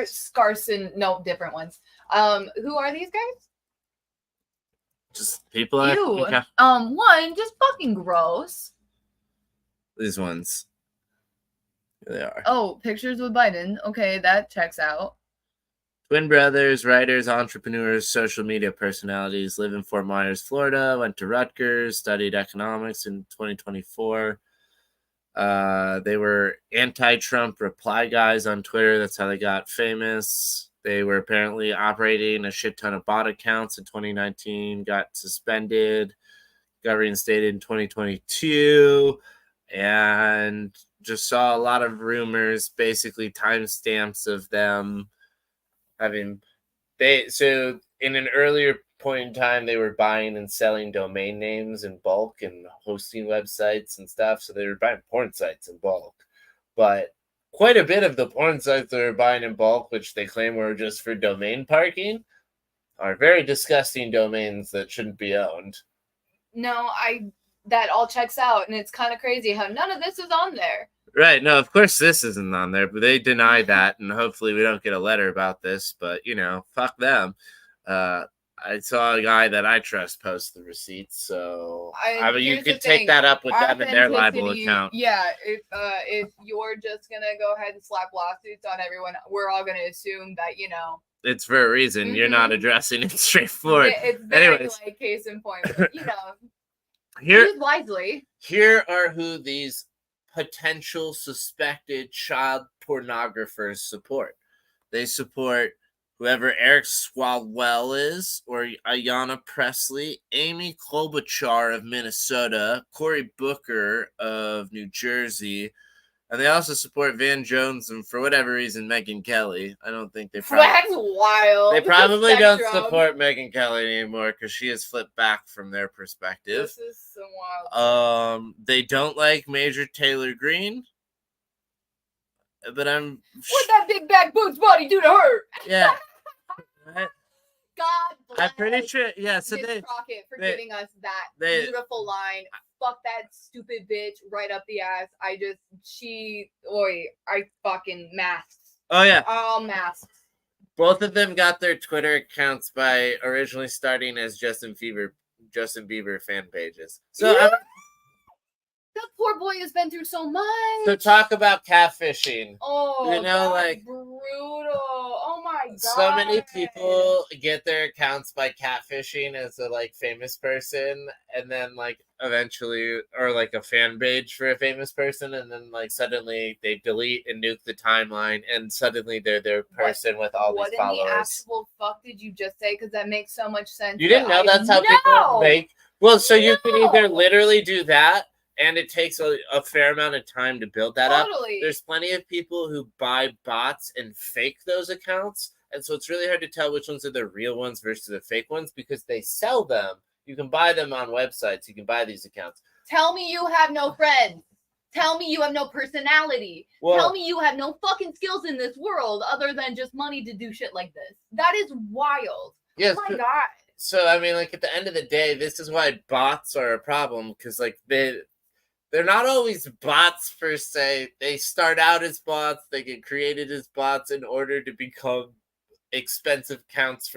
Scarson. No, different ones. Who are these guys? Just people. Ew. One, just fucking gross. These ones. Here they are. Oh, pictures with Biden. Okay, that checks out. Twin brothers, writers, entrepreneurs, social media personalities, live in Fort Myers, Florida, went to Rutgers, studied economics in 2024. They were anti-Trump reply guys on Twitter. That's how they got famous. They were apparently operating a shit ton of bot accounts in 2019, got suspended, got reinstated in 2022, and just saw a lot of rumors, basically timestamps of them having... So in an earlier point in time, they were buying and selling domain names in bulk and hosting websites and stuff. So they were buying porn sites in bulk. But quite a bit of the porn sites they were buying in bulk, which they claim were just for domain parking, are very disgusting domains that shouldn't be owned. No, that all checks out, and it's kind of crazy how none of this is on there. Right. No, of course this isn't on there, but they deny that, and hopefully we don't get a letter about this, but, fuck them. I saw a guy that I trust post the receipts, so you could take that up with them in their libel account. Yeah, if you're just gonna go ahead and slap lawsuits on everyone, we're all gonna assume that it's for a reason. Mm-hmm. You're not addressing it straightforward. It's very like case in point, but, use wisely. Here are who these potential suspected child pornographers support. They support whoever Eric Swalwell is, or Ayanna Presley, Amy Klobuchar of Minnesota, Cory Booker of New Jersey, and they also support Van Jones and, for whatever reason, Megyn Kelly. I don't think they probably... That's wild. They probably don't support Megyn Kelly anymore because she has flipped back from their perspective. This is so wild. They don't like Major Taylor Greene. But What'd that big back boots body do to her? Yeah. God bless. I'm pretty sure, yeah. So Crockett for giving us that beautiful line. Fuck that stupid bitch right up the ass. I fucking masks. Oh yeah, all masks. Both of them got their Twitter accounts by originally starting as Justin Bieber fan pages. So that poor boy has been through so much. So talk about catfishing. Oh, brutal. Oh my god. So many people get their accounts by catfishing as a famous person, and then eventually, or a fan page for a famous person, and then suddenly they delete and nuke the timeline, and suddenly they're their person with all these followers. What in the actual fuck did you just say? Because that makes so much sense. You didn't know that's how people make. Well, so you can either literally do that, and it takes a fair amount of time to build that up. There's plenty of people who buy bots and fake those accounts. And so it's really hard to tell which ones are the real ones versus the fake ones because they sell them. You can buy them on websites. You can buy these accounts. Tell me you have no friends. Tell me you have no personality. Well, tell me you have no fucking skills in this world other than just money to do shit like this. That is wild. Yes, oh my God. So, at the end of the day, this is why bots are a problem because, they're not always bots per se. They start out as bots. They get created as bots in order to become expensive accounts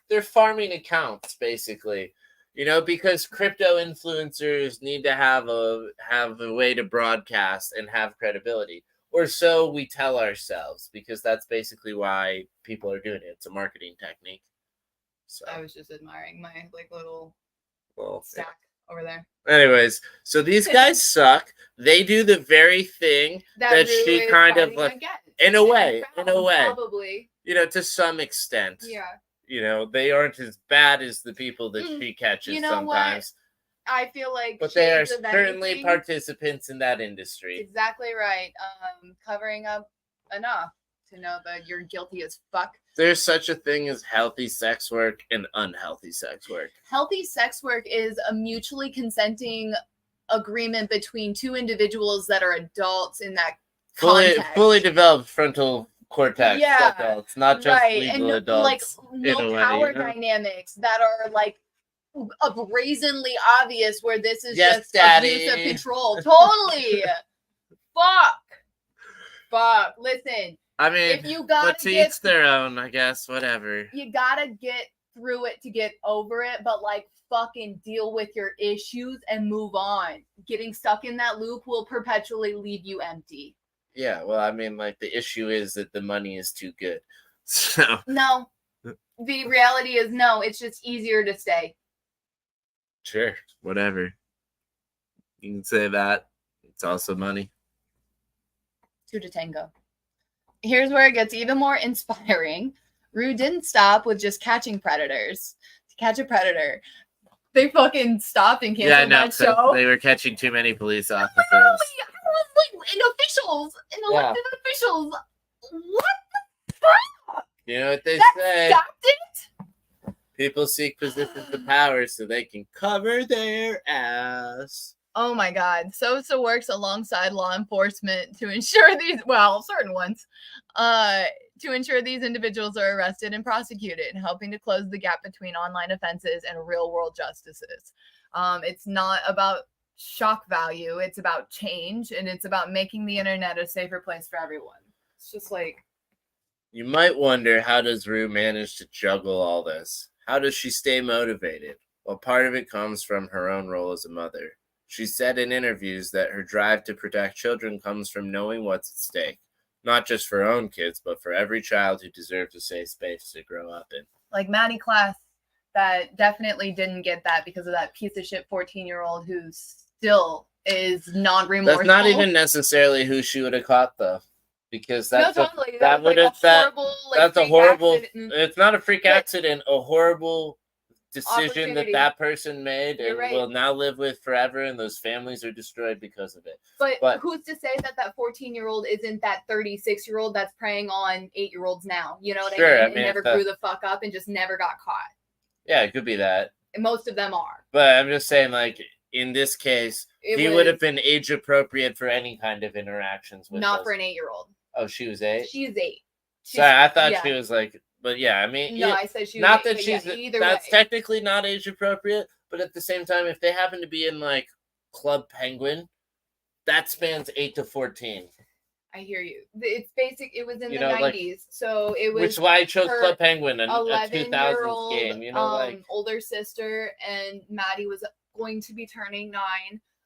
they're farming accounts basically, because crypto influencers need to have a way to broadcast and have credibility, or so we tell ourselves, because that's basically why people are doing it. It's a marketing technique. So I was just admiring my little stack over there. Anyways, so these guys suck. They do the very thing that she kind of in a way, probably, to some extent. Yeah. They aren't as bad as the people that she catches sometimes. What? I feel like, but they are certainly participants in that industry. Exactly right. Covering up enough to know that you're guilty as fuck. There's such a thing as healthy sex work and unhealthy sex work. Healthy sex work is a mutually consenting agreement between two individuals that are adults in that fully developed frontal cortex adults, not just legal and adults. Like no power dynamics that are like brazenly obvious where this is just abuse of control. Totally. Fuck. Listen. I mean, if you gotta but to each their own, I guess. Whatever. You gotta get through it to get over it, but like fucking deal with your issues and move on. Getting stuck in that loop will perpetually leave you empty. Yeah, well, I mean, like the issue is that the money is too good. So no, the reality is no. It's just easier to stay. Sure, whatever. You can say that. It's also money. Two to tango. Here's where it gets even more inspiring. Rue didn't stop with just catching predators. To catch a predator, they fucking stopped and canceled that show. They were catching too many police officers. Literally, I was like, elected officials. What the fuck? You know what they say? Stopped it? People seek positions of power so they can cover their ass. Oh my God. SOSA works alongside law enforcement to ensure certain ones, to ensure these individuals are arrested and prosecuted, helping to close the gap between online offenses and real world justices. It's not about shock value. It's about change, and it's about making the internet a safer place for everyone. It's just like... You might wonder, how does Rue manage to juggle all this? How does she stay motivated? Well, part of it comes from her own role as a mother. She said in interviews that her drive to protect children comes from knowing what's at stake, not just for her own kids, but for every child who deserves a safe space to grow up in. Like Maddie Class, that definitely didn't get that because of that piece of shit 14-year-old who still is non-remorseful. That's not even necessarily who she would have caught, though, because that's a horrible. It's not a freak accident. A horrible decision that person made and will now live with forever, and those families are destroyed because of it. But who's to say that 14-year-old isn't that 36-year-old that's preying on 8-year-olds now? You know what I mean? And never grew the fuck up and just never got caught. Yeah, it could be that. And most of them are. But I'm just saying, like, in this case, he would have been age appropriate for any kind of interactions with not for an 8-year-old. Oh, she was 8? She's 8. Sorry, I thought she was like... But yeah, I mean, no, I said she was not 8, that she's that's technically not age appropriate, but at the same time, if they happen to be in like Club Penguin, that spans 8 to 14. I hear you. It's basic. It was in the 90s, so it was. Which is why I chose Club Penguin, a 2000s game. You know, like older sister, and Maddie was going to be turning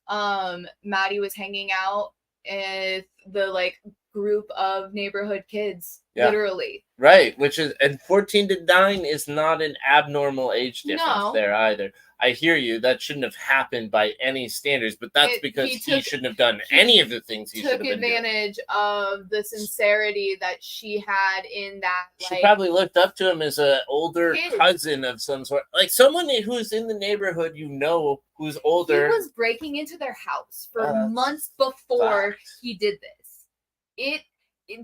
9. Maddie was hanging out with the like group of neighborhood kids, literally. Right, and 14 to 9 is not an abnormal age difference there either. I hear you. That shouldn't have happened by any standards, but that's because he shouldn't have done any of the things he should have been doing. Took advantage of the sincerity that she had in that. She probably looked up to him as an older cousin of some sort, like someone who's in the neighborhood, who's older. He was breaking into their house for months before he did this.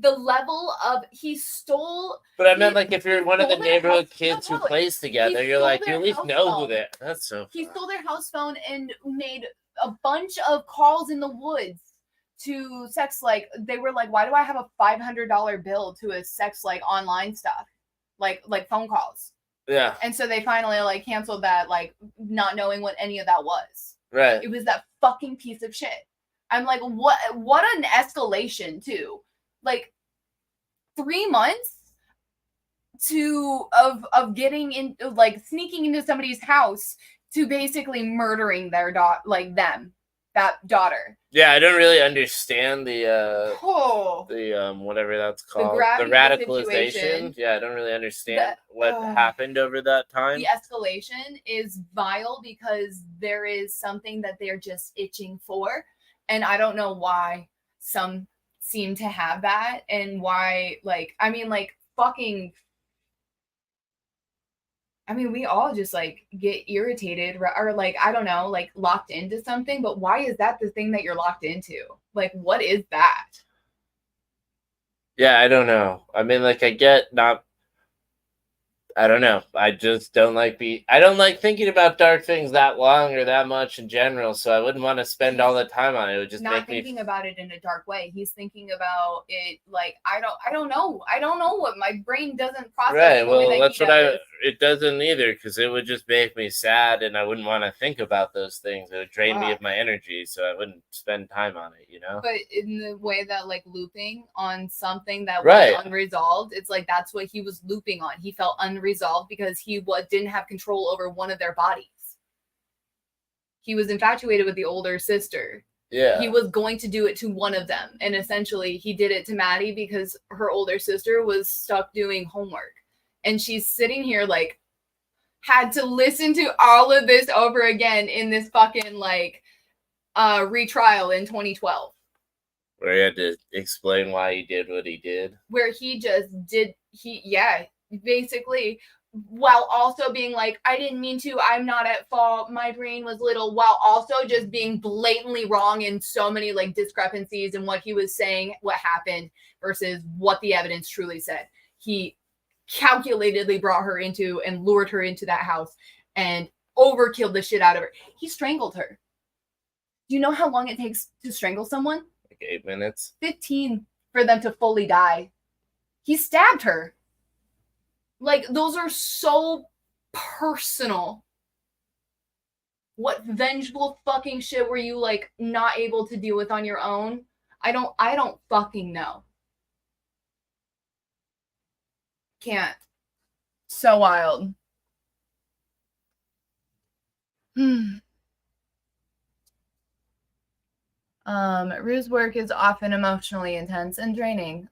The level of he stole. But I meant like if you're one of the neighborhood kids who plays together, you're like you at least know who they are. That's so. He stole their house phone and made a bunch of calls in the woods to sex. Like they were like, why do I have a $500 bill to a sex like online stuff, like phone calls? Yeah. And so they finally like canceled that, like not knowing what any of that was. Right. It was that fucking piece of shit. I'm like, what an escalation too. Like 3 months of getting in, like sneaking into somebody's house to basically murdering their that daughter. Yeah, I don't really understand the whatever that's called, the radicalization. Yeah, I don't really understand what happened over that time. The escalation is vile because there is something that they're just itching for, and I don't know why some seem to have that, and why, like, I mean, we all just like get irritated or like, I don't know, like locked into something, but why is that the thing that you're locked into? Like, what is that? Yeah, I don't know. I mean, like, I get not, I don't know. I just don't like I don't like thinking about dark things that long or that much in general, so I wouldn't want to spend all the time on it. It would just not thinking about it in a dark way. He's thinking about it like I don't know. I don't know what my brain doesn't process. Right. Well, that's what it doesn't either, because it would just make me sad, and I wouldn't want to think about those things. It would drain me of my energy, so I wouldn't spend time on it. But in the way that like looping on something that was unresolved, it's like that's what he was looping on. He felt unresolved because he didn't have control over one of their bodies. He was infatuated with the older sister. Yeah. He was going to do it to one of them. And essentially he did it to Maddie because her older sister was stuck doing homework. And she's sitting here like had to listen to all of this over again in this fucking like retrial in 2012. Where he had to explain why he did what he did. Where he just did basically, while also being like, I didn't mean to, I'm not at fault, my brain was little, while also just being blatantly wrong in so many like discrepancies in what he was saying, what happened versus what the evidence truly said. He calculatedly brought her into and lured her into that house and overkilled the shit out of her. He strangled her. Do you know how long it takes to strangle someone? Like 8 minutes. 15 for them to fully die. He stabbed her. Like, those are so personal. What vengeful fucking shit were you, like, not able to deal with on your own? I don't fucking know. Can't. So wild. Rue's work is often emotionally intense and draining.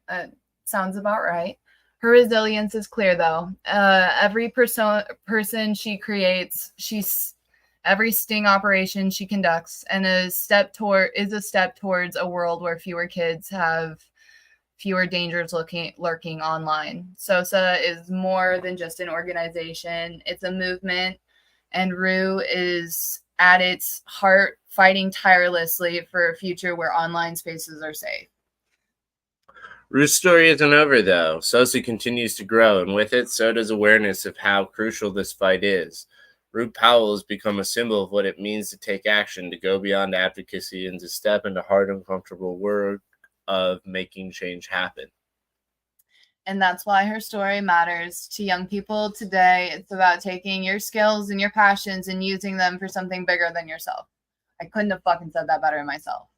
Sounds about right. Her resilience is clear, though. Every person she creates, every sting operation she conducts, and is a step towards a world where fewer kids have fewer dangers lurking online. SOSA is more than just an organization; it's a movement, and Rue is at its heart fighting tirelessly for a future where online spaces are safe. Rue's story isn't over, though. SOSA continues to grow, and with it, so does awareness of how crucial this fight is. Rue Powell has become a symbol of what it means to take action, to go beyond advocacy, and to step into hard, uncomfortable work of making change happen. And that's why her story matters to young people today. It's about taking your skills and your passions and using them for something bigger than yourself. I couldn't have fucking said that better myself.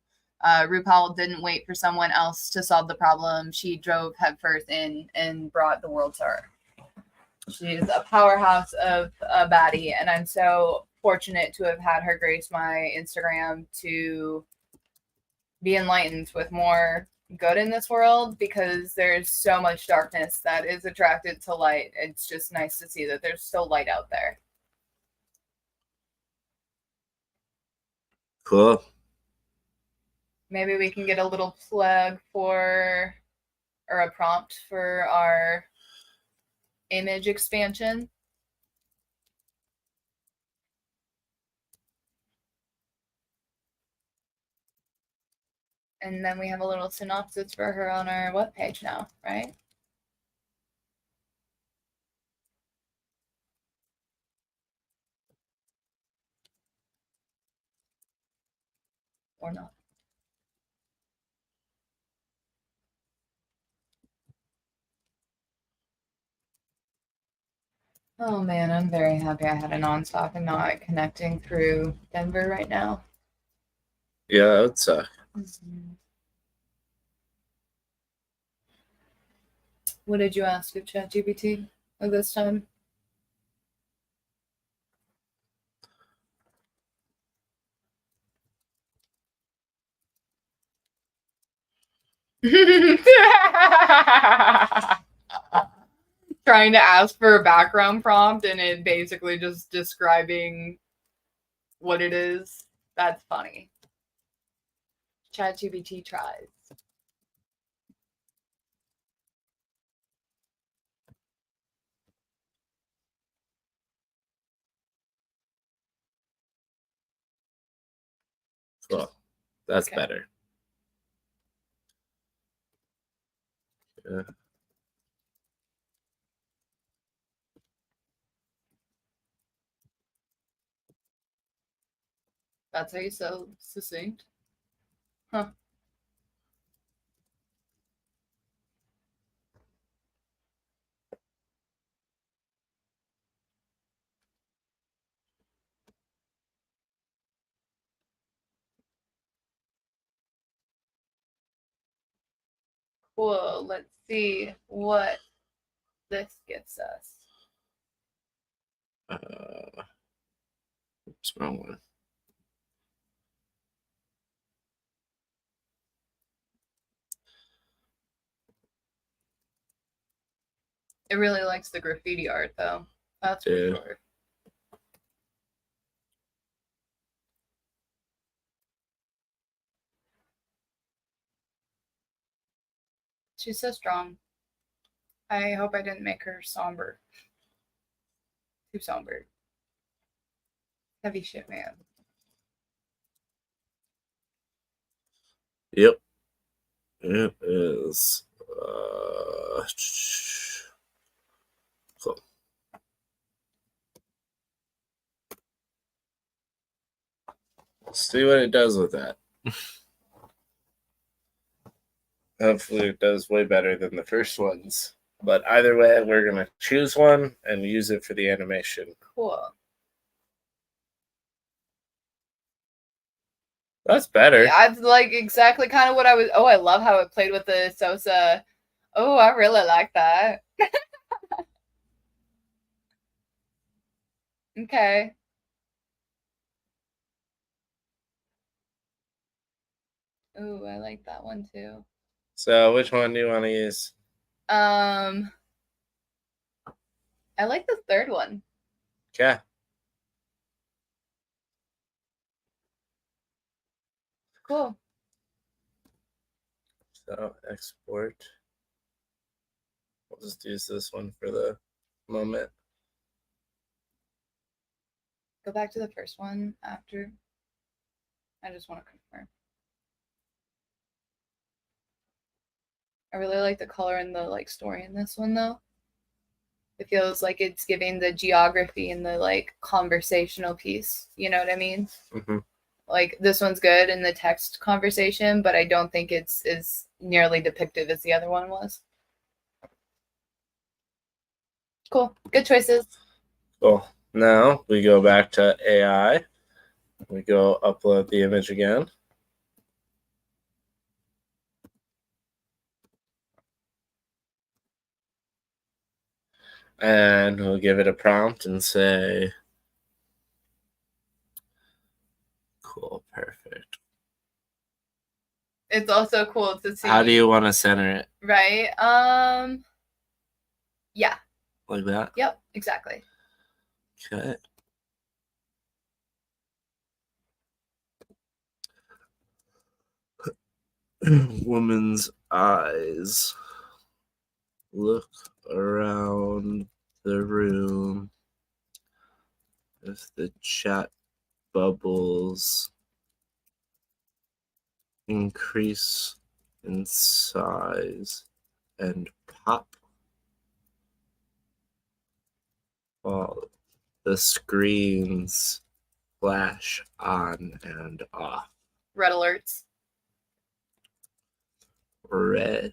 Rue Powell didn't wait for someone else to solve the problem. She drove headfirst in and brought the world to her. She's a powerhouse of a baddie, and I'm so fortunate to have had her grace my Instagram to be enlightened with more good in this world, because there's so much darkness that is attracted to light. It's just nice to see that there's still light out there. Cool. Maybe we can get a little plug or a prompt for our image expansion. And then we have a little synopsis for her on our webpage now, right? Or not. Oh man, I'm very happy I had a nonstop and not connecting through Denver right now. Yeah, that would suck. Mm-hmm. What did you ask of ChatGPT at this time? Trying to ask for a background prompt and it basically just describing what it is. That's funny. ChatGPT tries. Cool. That's better. Yeah. That's how you so succinct. Huh. Cool. Let's see what this gets us. Oops, wrong one. It really likes the graffiti art, though. That's for sure. She's so strong. I hope I didn't make her somber. Too somber. Heavy shit, man. Yep. It is. Cool. Let's see what it does with that. Hopefully it does way better than the first ones. But either way, we're going to choose one and use it for the animation. Cool. That's better. Yeah, it's like exactly kind of what I was. Oh, I love how it played with the Sosa. Oh, I really like that. Okay. Ooh, I like that one too. So, which one do you want to use? I like the third one. Okay. Cool. So, export. We'll just use this one for the moment. Go back to the first one after. I just want to confirm. I really like the color and the like story in this one though. It feels like it's giving the geography and the like conversational piece. You know what I mean? Mm-hmm. Like this one's good in the text conversation, but I don't think it's as nearly depictive as the other one was. Cool. Good choices. Cool. Now we go back to AI. We go upload the image again. And we'll give it a prompt and say, cool, perfect. It's also cool to see. How do you want to center it? Right? Yeah. Like that? Yep, exactly. Okay. Woman's eyes look around the room. If the chat bubbles increase in size and pop while the screens flash on and off. Red alerts. Red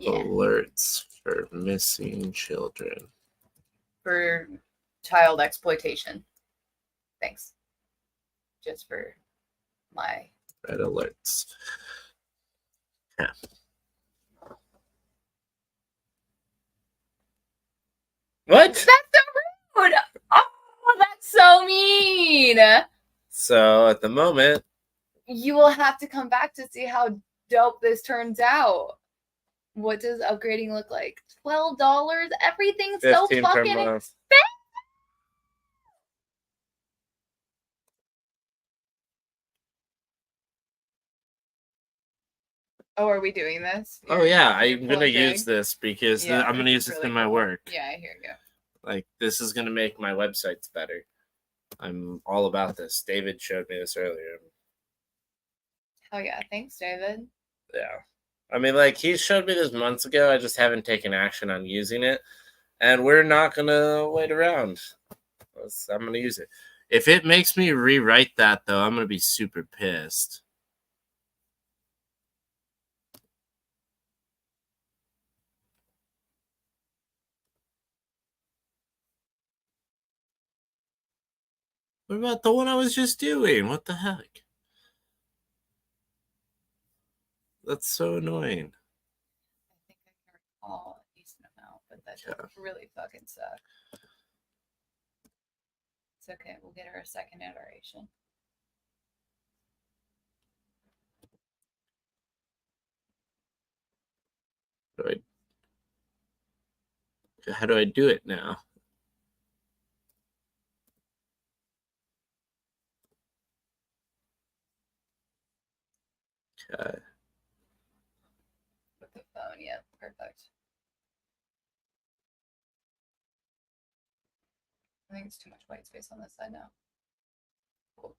alerts for missing children. For child exploitation. Thanks. Just for my red alerts. Yeah. What? That's so rude. Oh, that's so mean. So at the moment, you will have to come back to see how dope this turns out. What does upgrading look like? $12? Everything's so fucking expensive. Oh, are we doing this? Oh yeah, I'm gonna use this because I'm gonna use this in my work. Yeah, I hear you. Like this is gonna make my websites better. I'm all about this. David showed me this earlier. Oh yeah, thanks, David. Yeah. I mean, like, he showed me this months ago. I just haven't taken action on using it. And we're not going to wait around. I'm going to use it. If it makes me rewrite that, though, I'm going to be super pissed. What about the one I was just doing? What the heck? That's so annoying. I think I can recall a decent amount, but that does really fucking suck. It's okay. We'll get her a second iteration. How do I do it now? Okay. With the phone, yeah, perfect. I think it's too much white space on this side now. Cool.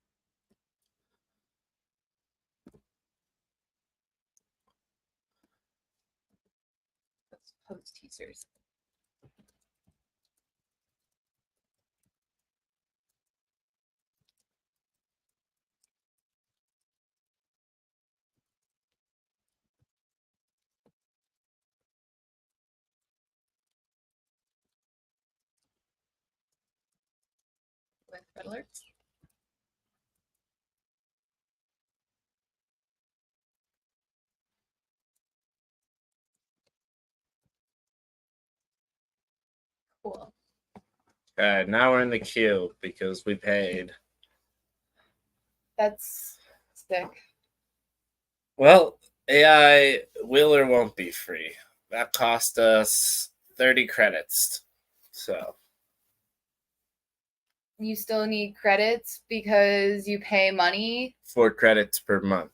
Those post teasers. With red alerts. Cool. Okay, now we're in the queue because we paid. That's sick. Well, AI will or won't be free. That cost us 30 credits. So you still need credits because you pay money. 4 credits per month.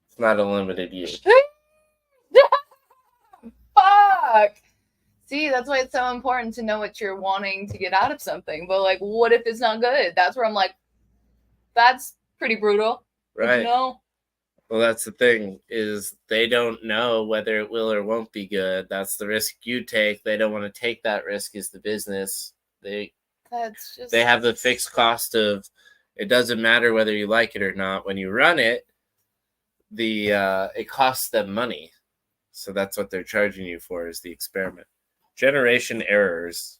It's not a limited use. Fuck. See, that's why it's so important to know what you're wanting to get out of something. But like, what if it's not good? That's where I'm like, that's pretty brutal. Right. You know? Well, that's the thing, is they don't know whether it will or won't be good. That's the risk you take. They don't want to take that risk as the business. They have the fixed cost of, it doesn't matter whether you like it or not. When you run it, it costs them money. So that's what they're charging you for, is the experiment. Generation errors.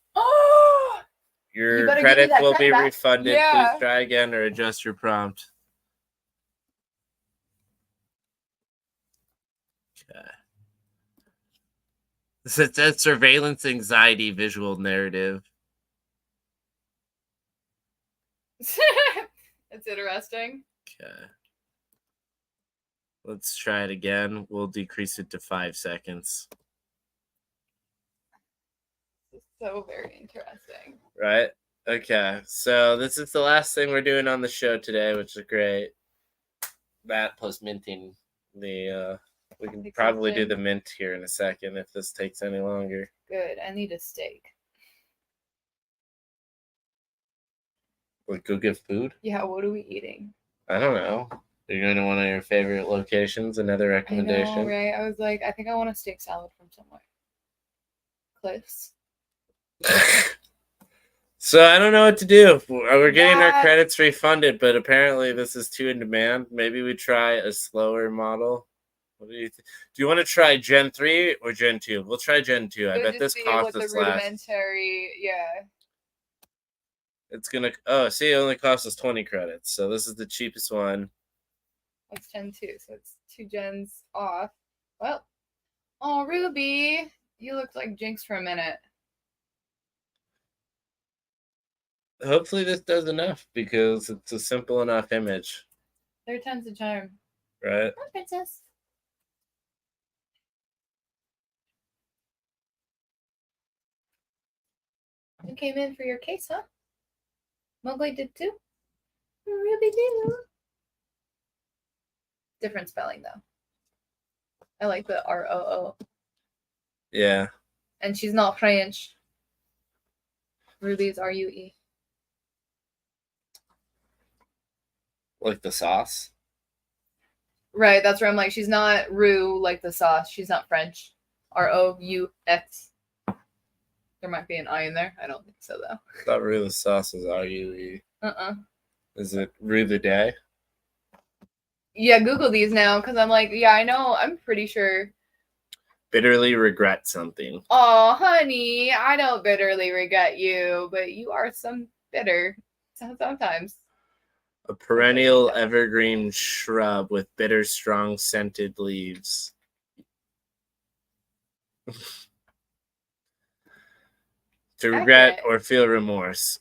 Your credit will be refunded. Yeah. Please try again or adjust your prompt. Okay. It's a surveillance anxiety visual narrative. It's interesting. Okay. Let's try it again. We'll decrease it to 5 seconds. This is so very interesting. Right? Okay. So this is the last thing we're doing on the show today, which is great. That plus minting the we can probably do the mint here in a second if this takes any longer. Good. I need a steak. Like, go get food? Yeah, what are we eating? I don't know. You're going to one of your favorite locations? Another recommendation? I know, right? I was like, I think I want a steak salad from somewhere. Cliff's. So I don't know what to do. We're getting our credits refunded, but apparently this is too in demand. Maybe we try a slower model. What do you think? Do you want to try Gen 3 or Gen 2? We'll try Gen 2. I bet this costs us less. Yeah. It's going to... Oh, see, it only costs us 20 credits. So this is the cheapest one. It's Gen 2, so it's 2 gens off. Well, oh, Ruby, you looked like Jinx for a minute. Hopefully this does enough, because it's a simple enough image. Third time's a charm. Right? Hi, princess. You came in for your case, huh? Mowgli did too? Ruby do. Different spelling, though. I like the R-O-O. Yeah. And she's not French. Ruby's R-U-E. Like the sauce? Right, that's where I'm like, she's not Rue like the sauce. She's not French. R-O-U-X. There might be an I in there. I don't think so, though. I thought Rue the sauce is R-U-E. Uh-uh. Is it Rue the day? Yeah, Google these now, because I'm like, yeah, I know. I'm pretty sure. Bitterly regret something. Oh, honey, I don't bitterly regret you, but you are some bitter sometimes. A perennial evergreen shrub with bitter, strong, scented leaves. To regret or feel remorse.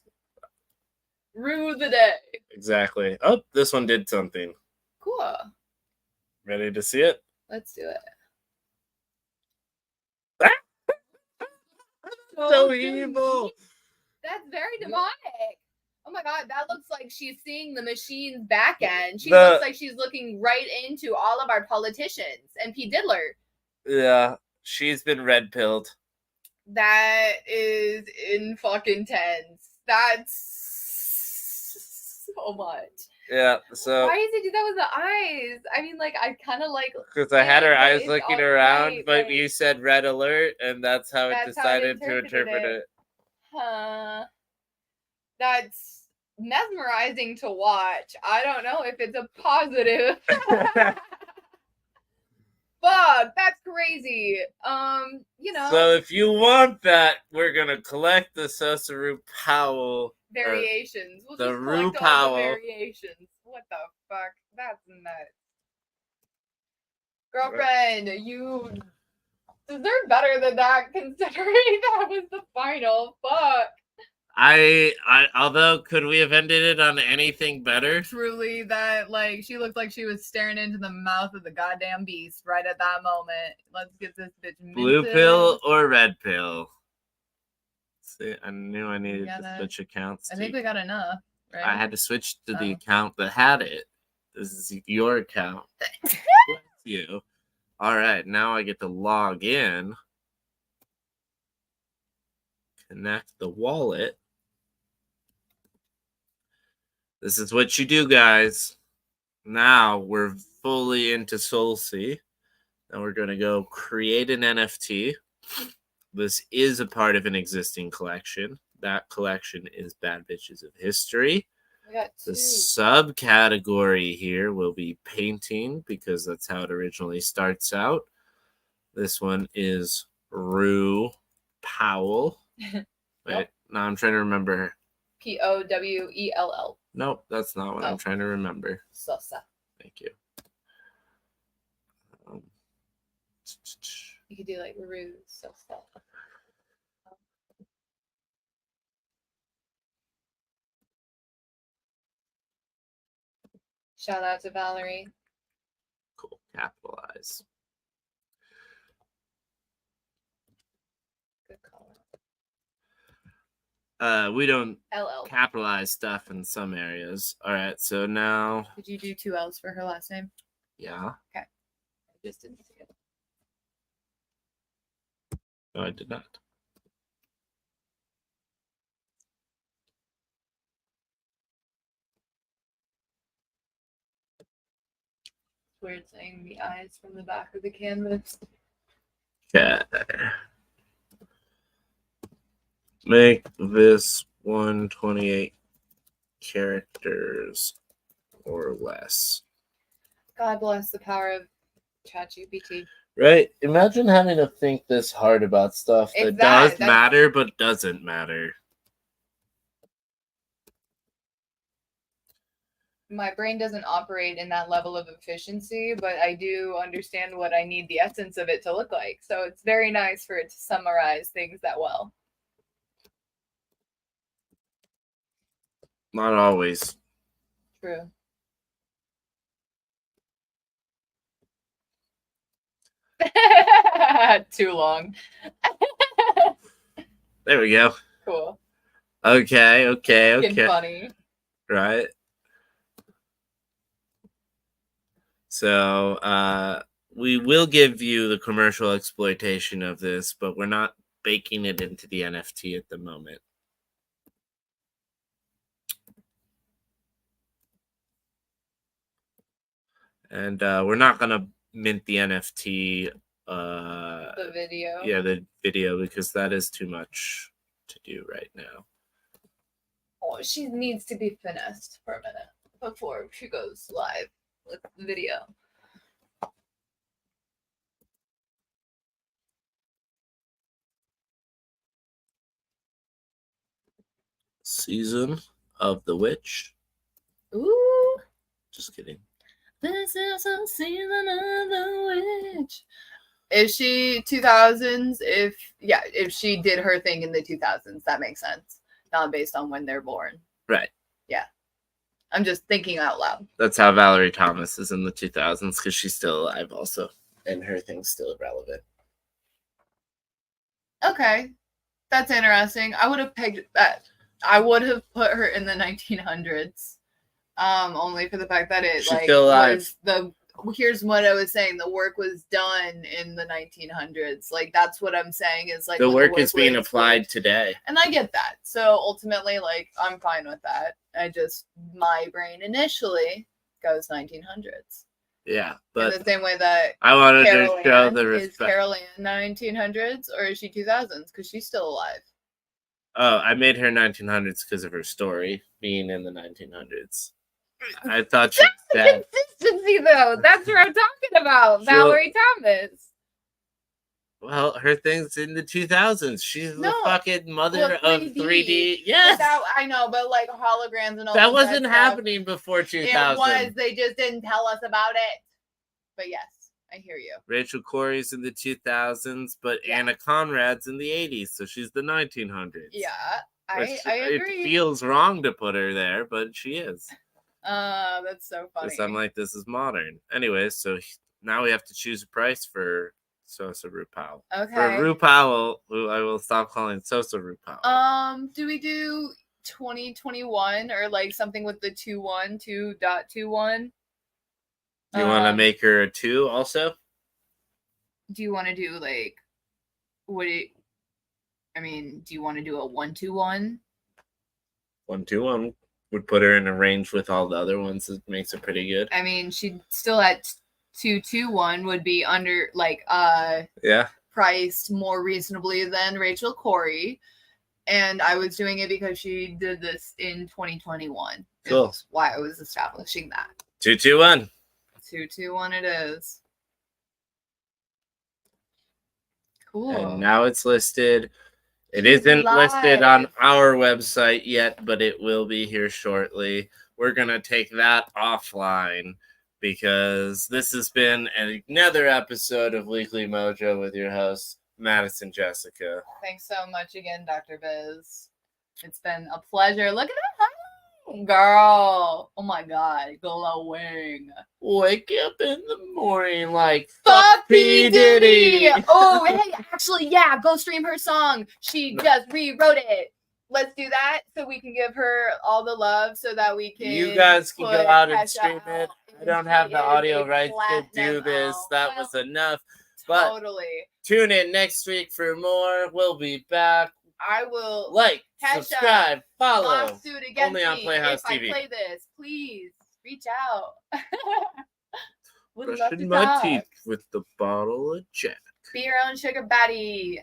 Rue the day. Exactly. Oh, this one did something. Cool. Ready to see it? Let's do it. So evil. That's very demonic. Oh my god, that looks like she's seeing the machine's back end. She looks like she's looking right into all of our politicians and P. Diddler. Yeah, she's been red pilled. That is in fucking tense. That's so much. Yeah, so why does he do that with the eyes? I mean, like, I kind of like because I had her eyes looking around, right, but you said red alert, and that's how it decided to interpret it. Huh. That's mesmerizing to watch. I don't know if it's a positive. Fuck, that's crazy. You know. So if you want that, we're gonna collect the Sosaru Powell variations. We'll the just collect all the variations. What the fuck? That's nuts. Girlfriend, you deserve better than that, considering that was the final. Fuck. I although could we have ended it on anything better? Truly, that like she looked like she was staring into the mouth of the goddamn beast right at that moment. Let's get this bitch minted. Blue pill or red pill? See, I knew I needed to switch accounts. I think we got enough, right? I had to switch to the account that had it. This is your account. You. All right, now I get to log in, connect the wallet. This is what you do, guys. Now we're fully into SoulSea. Now we're going to go create an NFT. This is a part of an existing collection. That collection is Bad Bitches of History. The subcategory here will be painting because that's how it originally starts out. This one is Rue Powell. Wait, now I'm trying to remember. Powell. Nope, that's not what I'm trying to remember. Sosa. Thank you. You could do like Rue Sosa. Shout out to Valerie. Cool. Capitalize. Good call. We don't LL. capitalize stuff in some areas. All right, so now. Did you do 2 L's for her last name? Yeah. Okay. I just didn't see it. No, I did not. It's weird saying the eyes from the back of the canvas. Okay. Make this 128 characters or less. God bless the power of ChatGPT. Right? Imagine having to think this hard about stuff that does matter but doesn't matter. My brain doesn't operate in that level of efficiency, but I do understand what I need the essence of it to look like. So it's very nice for it to summarize things that well. Not always. True. Too long. There we go. Cool. Okay. Funny. Right. So we will give you the commercial exploitation of this, but we're not baking it into the NFT at the moment. And we're not going to mint the NFT the video. Yeah, the video, because that is too much to do right now. Oh, she needs to be finessed for a minute before she goes live with the video. Season of the Witch. Ooh. Just kidding. This is a season of the witch. Is she 2000s? If she did her thing in the 2000s, that makes sense. Not based on when they're born. Right. Yeah. I'm just thinking out loud. That's how Valerie Thomas is in the 2000s, because she's still alive also. And her thing's still relevant. Okay. That's interesting. I would have pegged that. I would have put her in the 1900s. Only for the fact that it She's still alive. was the. Here's what I was saying. The work was done in the 1900s. Like, that's what I'm saying is like the work is being applied today. And I get that. So ultimately, like, I'm fine with that. My brain initially goes 1900s. Yeah, but in the same way that I wanted Carol to show Ann, the respect. Is Carol Ann 1900s or is she 2000s? Because she's still alive. Oh, I made her 1900s because of her story being in the 1900s. I thought she was dead. Consistency, though. That's what I'm talking about. Valerie Thomas. Well, her thing's in the 2000s. She's the fucking mother of 3D. Yes. I know, but like holograms and all that wasn't happening before 2000. It was. They just didn't tell us about it. But yes, I hear you. Rachel Corrie's in the 2000s, but Anna Conrad's in the 80s, so she's the 1900s. Yeah, I agree. It feels wrong to put her there, but she is. That's so funny. Because I'm like, this is modern. Anyways, so now we have to choose a price for Sosa RuPaul. Okay. For RuPaul, who I will stop calling Sosa RuPaul. Do we do 2021 or like something with the 2.21? Do you want to make her a 2 also? Do you want to do like do you want to do a 1-2-1? 1-2-1 would put her in a range with all the other ones. It makes her pretty good. I mean, she'd still at 2-2-1 would be under priced more reasonably than Rachel Corrie. And I was doing it because she did this in 2021. Cool. That's why I was establishing that. 2-2-1. 2-2-1 it is. Cool. And now it's listed. It isn't listed on our website yet, but it will be here shortly. We're going to take that offline because this has been another episode of Weekly Mojo with your host, Madison Jessica. Thanks so much again, Dr. Biz. It's been a pleasure. Look at that, girl. Oh my God, glowing. Wake up in the morning like fuck P. Diddy. Oh, hey, actually, yeah, go stream her song. She just rewrote it. Let's do that so we can give her all the love so that we can. You guys can go out and stream it. I don't have the audio rights to do this. That was enough. But totally. Tune in next week for more. We'll be back. I will like, subscribe, follow. Only on Playhaus TV. If I play this, please reach out. Brushing my teeth with the bottle of Jack. Be your own sugar baddie.